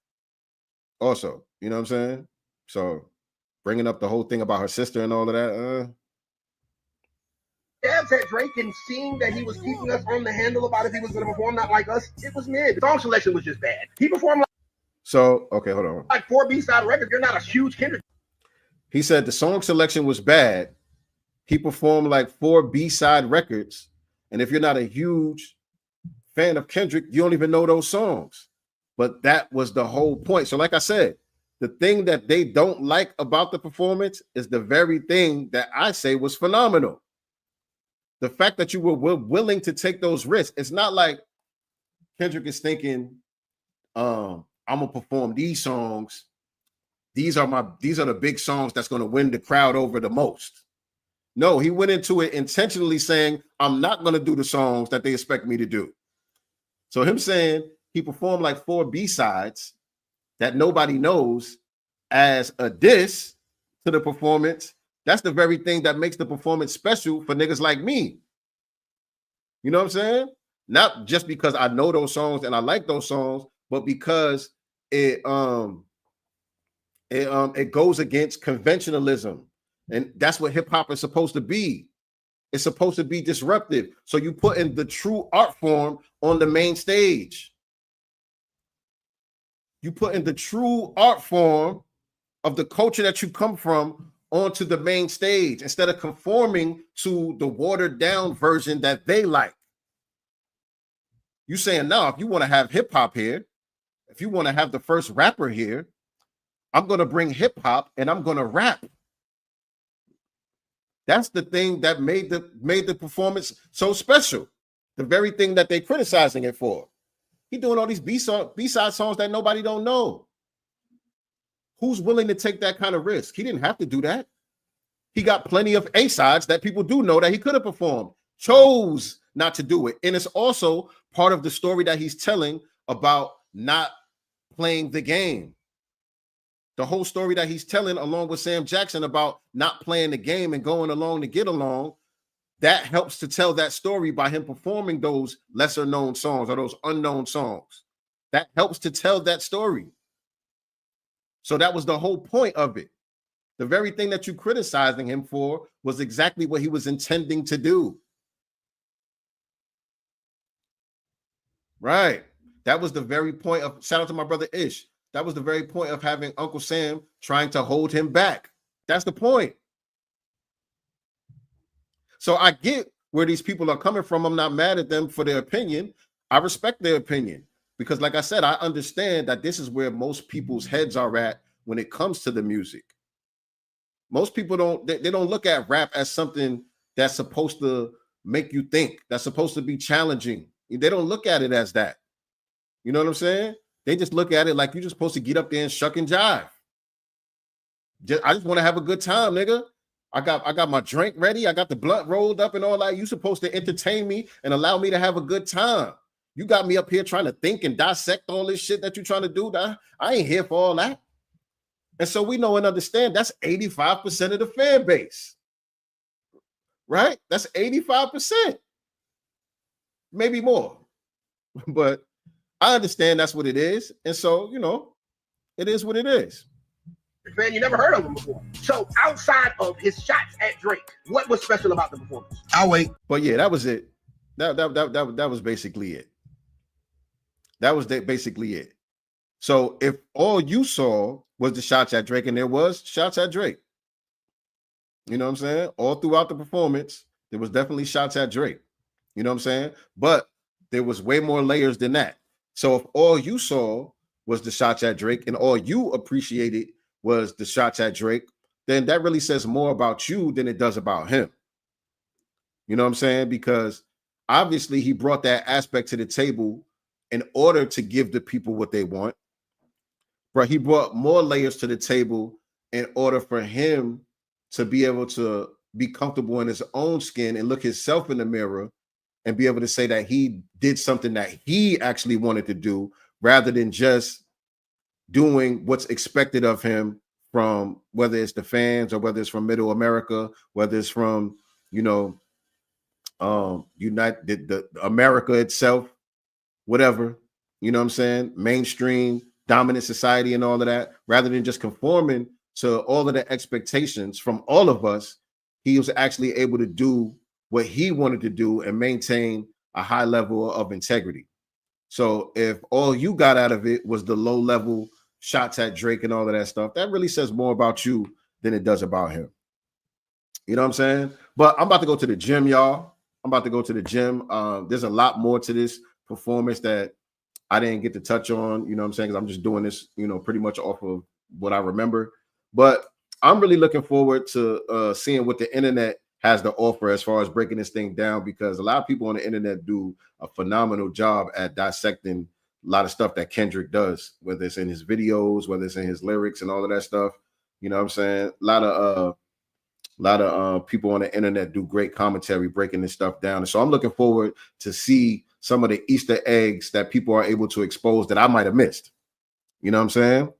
also. You know what I'm saying? So bringing up the whole thing about her sister and all of that, Dabs at Drake and seeing that he was keeping us on the handle about if he was going to perform not like us, it was mid. The song selection was just bad. He performed okay, hold on. Like 4 B-side records. You're not a huge Kendrick. He said the song selection was bad. He performed like 4 B-side records. And if you're not a huge fan of Kendrick, you don't even know those songs. But that was the whole point. So like I said, the thing that they don't like about the performance is the very thing that I say was phenomenal. The fact that you were willing to take those risks. It's not like Kendrick is thinking, I'm gonna perform these songs. These are the big songs that's gonna win the crowd over the most. No, he went into it intentionally saying, I'm not gonna do the songs that they expect me to do. So him saying he performed like 4 B-sides that nobody knows as a diss to the performance. That's the very thing that makes the performance special for niggas like me. You know what I'm saying? Not just because I know those songs and I like those songs, but because it goes against conventionalism. And that's what hip hop is supposed to be. It's supposed to be disruptive. So you put in the true art form on the main stage. You put in the true art form of the culture that you come from onto the main stage instead of conforming to the watered down version that they like. You saying, no, if you want to have hip hop here, if you want to have the first rapper here, I'm going to bring hip hop and I'm going to rap. That's the thing that made the performance so special. The very thing that they're criticizing it for. He doing all these B-side songs that nobody don't know. Who's willing to take that kind of risk? He didn't have to do that. He got plenty of A-sides that people do know that he could have performed. Chose not to do it. And it's also part of the story that he's telling about not playing the game. The whole story that he's telling along with Sam Jackson about not playing the game and going along to get along, that helps to tell that story by him performing those lesser known songs or those unknown songs. That helps to tell that story. So that was the whole point of it. The very thing that you're criticizing him for was exactly what he was intending to do. Right. That was the very point of, shout out to my brother Ish. That was the very point of having Uncle Sam trying to hold him back. That's the point. So I get where these people are coming from. I'm not mad at them for their opinion. I respect their opinion because, like I said, I understand that this is where most people's heads are at when it comes to the music. Most people don't look at rap as something that's supposed to make you think, that's supposed to be challenging. They don't look at it as that. You know what I'm saying? They just look at it like you're just supposed to get up there and shuck and jive. I just want to have a good time, nigga. I got my drink ready. I got the blunt rolled up and all that. You supposed to entertain me and allow me to have a good time. You got me up here trying to think and dissect all this shit that you're trying to do. I ain't here for all that. And so we know and understand that's 85% of the fan base. Right? That's 85%. Maybe more. But I understand that's what it is. And so, it is what it is. Man, you never heard of him before. So outside of his shots at Drake, what was special about the performance? I'll wait. But yeah, that was it. That was basically it. That was basically it. So if all you saw was the shots at Drake, and there was shots at Drake, you know what I'm saying? All throughout the performance, there was definitely shots at Drake. You know what I'm saying? But there was way more layers than that. So if all you saw was the shots at Drake and all you appreciated was the shots at Drake, then that really says more about you than it does about him. You know what I'm saying? Because obviously he brought that aspect to the table in order to give the people what they want. But he brought more layers to the table in order for him to be able to be comfortable in his own skin and look himself in the mirror and be able to say that he did something that he actually wanted to do rather than just doing what's expected of him from whether it's the fans or whether it's from middle America, whether it's from, the America itself, whatever, you know what I'm saying? Mainstream, dominant society and all of that, rather than just conforming to all of the expectations from all of us, he was actually able to do what he wanted to do and maintain a high level of integrity. So if all you got out of it was the low level shots at Drake and all of that stuff, that really says more about you than it does about him. You know what I'm saying? But I'm about to go to the gym, y'all. I'm about to go to the gym. There's a lot more to this performance that I didn't get to touch on, you know what I'm saying? Because I'm just doing this, pretty much off of what I remember. But I'm really looking forward to seeing what the internet has to offer as far as breaking this thing down, because a lot of people on the internet do a phenomenal job at dissecting a lot of stuff that Kendrick does, whether it's in his videos, whether it's in his lyrics and all of that stuff. You know what I'm saying? A lot of people on the internet do great commentary breaking this stuff down. And so I'm looking forward to see some of the Easter eggs that people are able to expose that I might have missed. You know what I'm saying?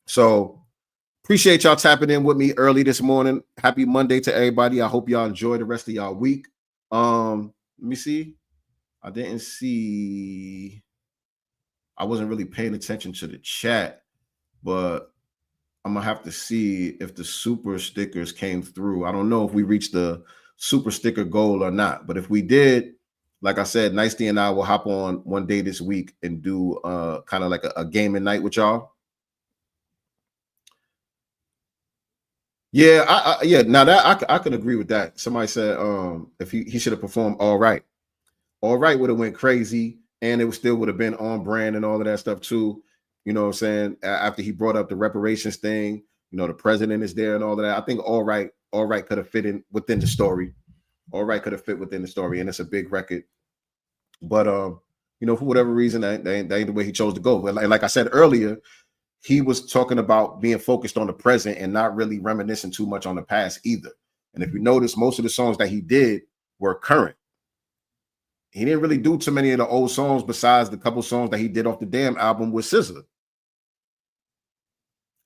So appreciate y'all tapping in with me early this morning. Happy Monday to everybody. I hope y'all enjoy the rest of y'all week. Let me see. I didn't see. I wasn't really paying attention to the chat, but I'm gonna have to see if the super stickers came through. I don't know if we reached the super sticker goal or not, but if we did, like I said, Nicey and I will hop on one day this week and do kind of like a gaming night with y'all. Yeah, now that I could agree with that. Somebody said if he should have performed all right would have went crazy, and it still would have been on brand and all of that stuff too. You know what I'm saying? After he brought up the reparations thing, the president is there and all of that. I think all right could have fit in within the story. All right could have fit within the story, and it's a big record. But for whatever reason, that ain't the way he chose to go. But like I said earlier, he was talking about being focused on the present and not really reminiscing too much on the past either. And if you notice, most of the songs that he did were current. He didn't really do too many of the old songs besides the couple songs that he did off the damn album with SZA.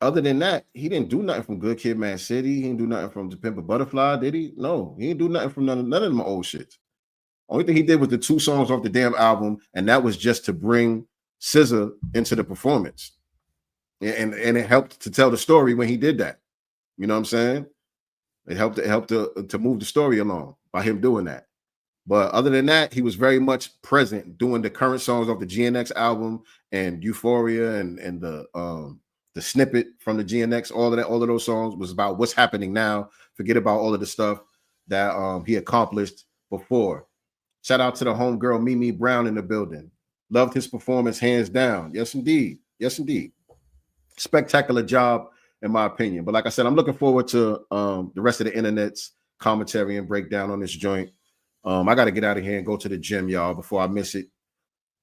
Other than that, he didn't do nothing from Good Kid, Mad City. He didn't do nothing from To Pimp a Butterfly, did he? No, he didn't do nothing from none of them old shits. Only thing he did was the 2 songs off the damn album, and that was just to bring SZA into the performance. And it helped to tell the story when he did that. You know what I'm saying? It helped to move the story along by him doing that. But other than that, he was very much present doing the current songs off the GNX album and Euphoria and the snippet from the GNX. All of those songs was about what's happening now. Forget about all of the stuff that he accomplished before. Shout out to the homegirl Mimi Brown in the building. Loved his performance hands down. Yes, indeed. Yes, indeed. Spectacular job, in my opinion. But like I said, I'm looking forward to the rest of the internet's commentary and breakdown on this joint. I got to get out of here and go to the gym, y'all, before I miss it.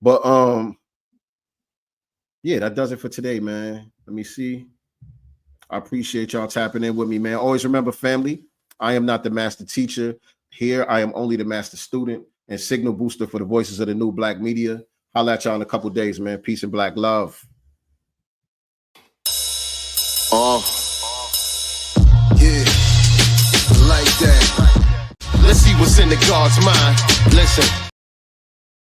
But yeah, that does it for today, man. Let me see. I appreciate y'all tapping in with me, man. Always remember, family, I am not the master teacher. Here, I am only the master student and signal booster for the voices of the new black media. I'll at y'all in a couple days, man. Peace and black love. Yeah, like that. Let's see what's in the God's mind. Listen.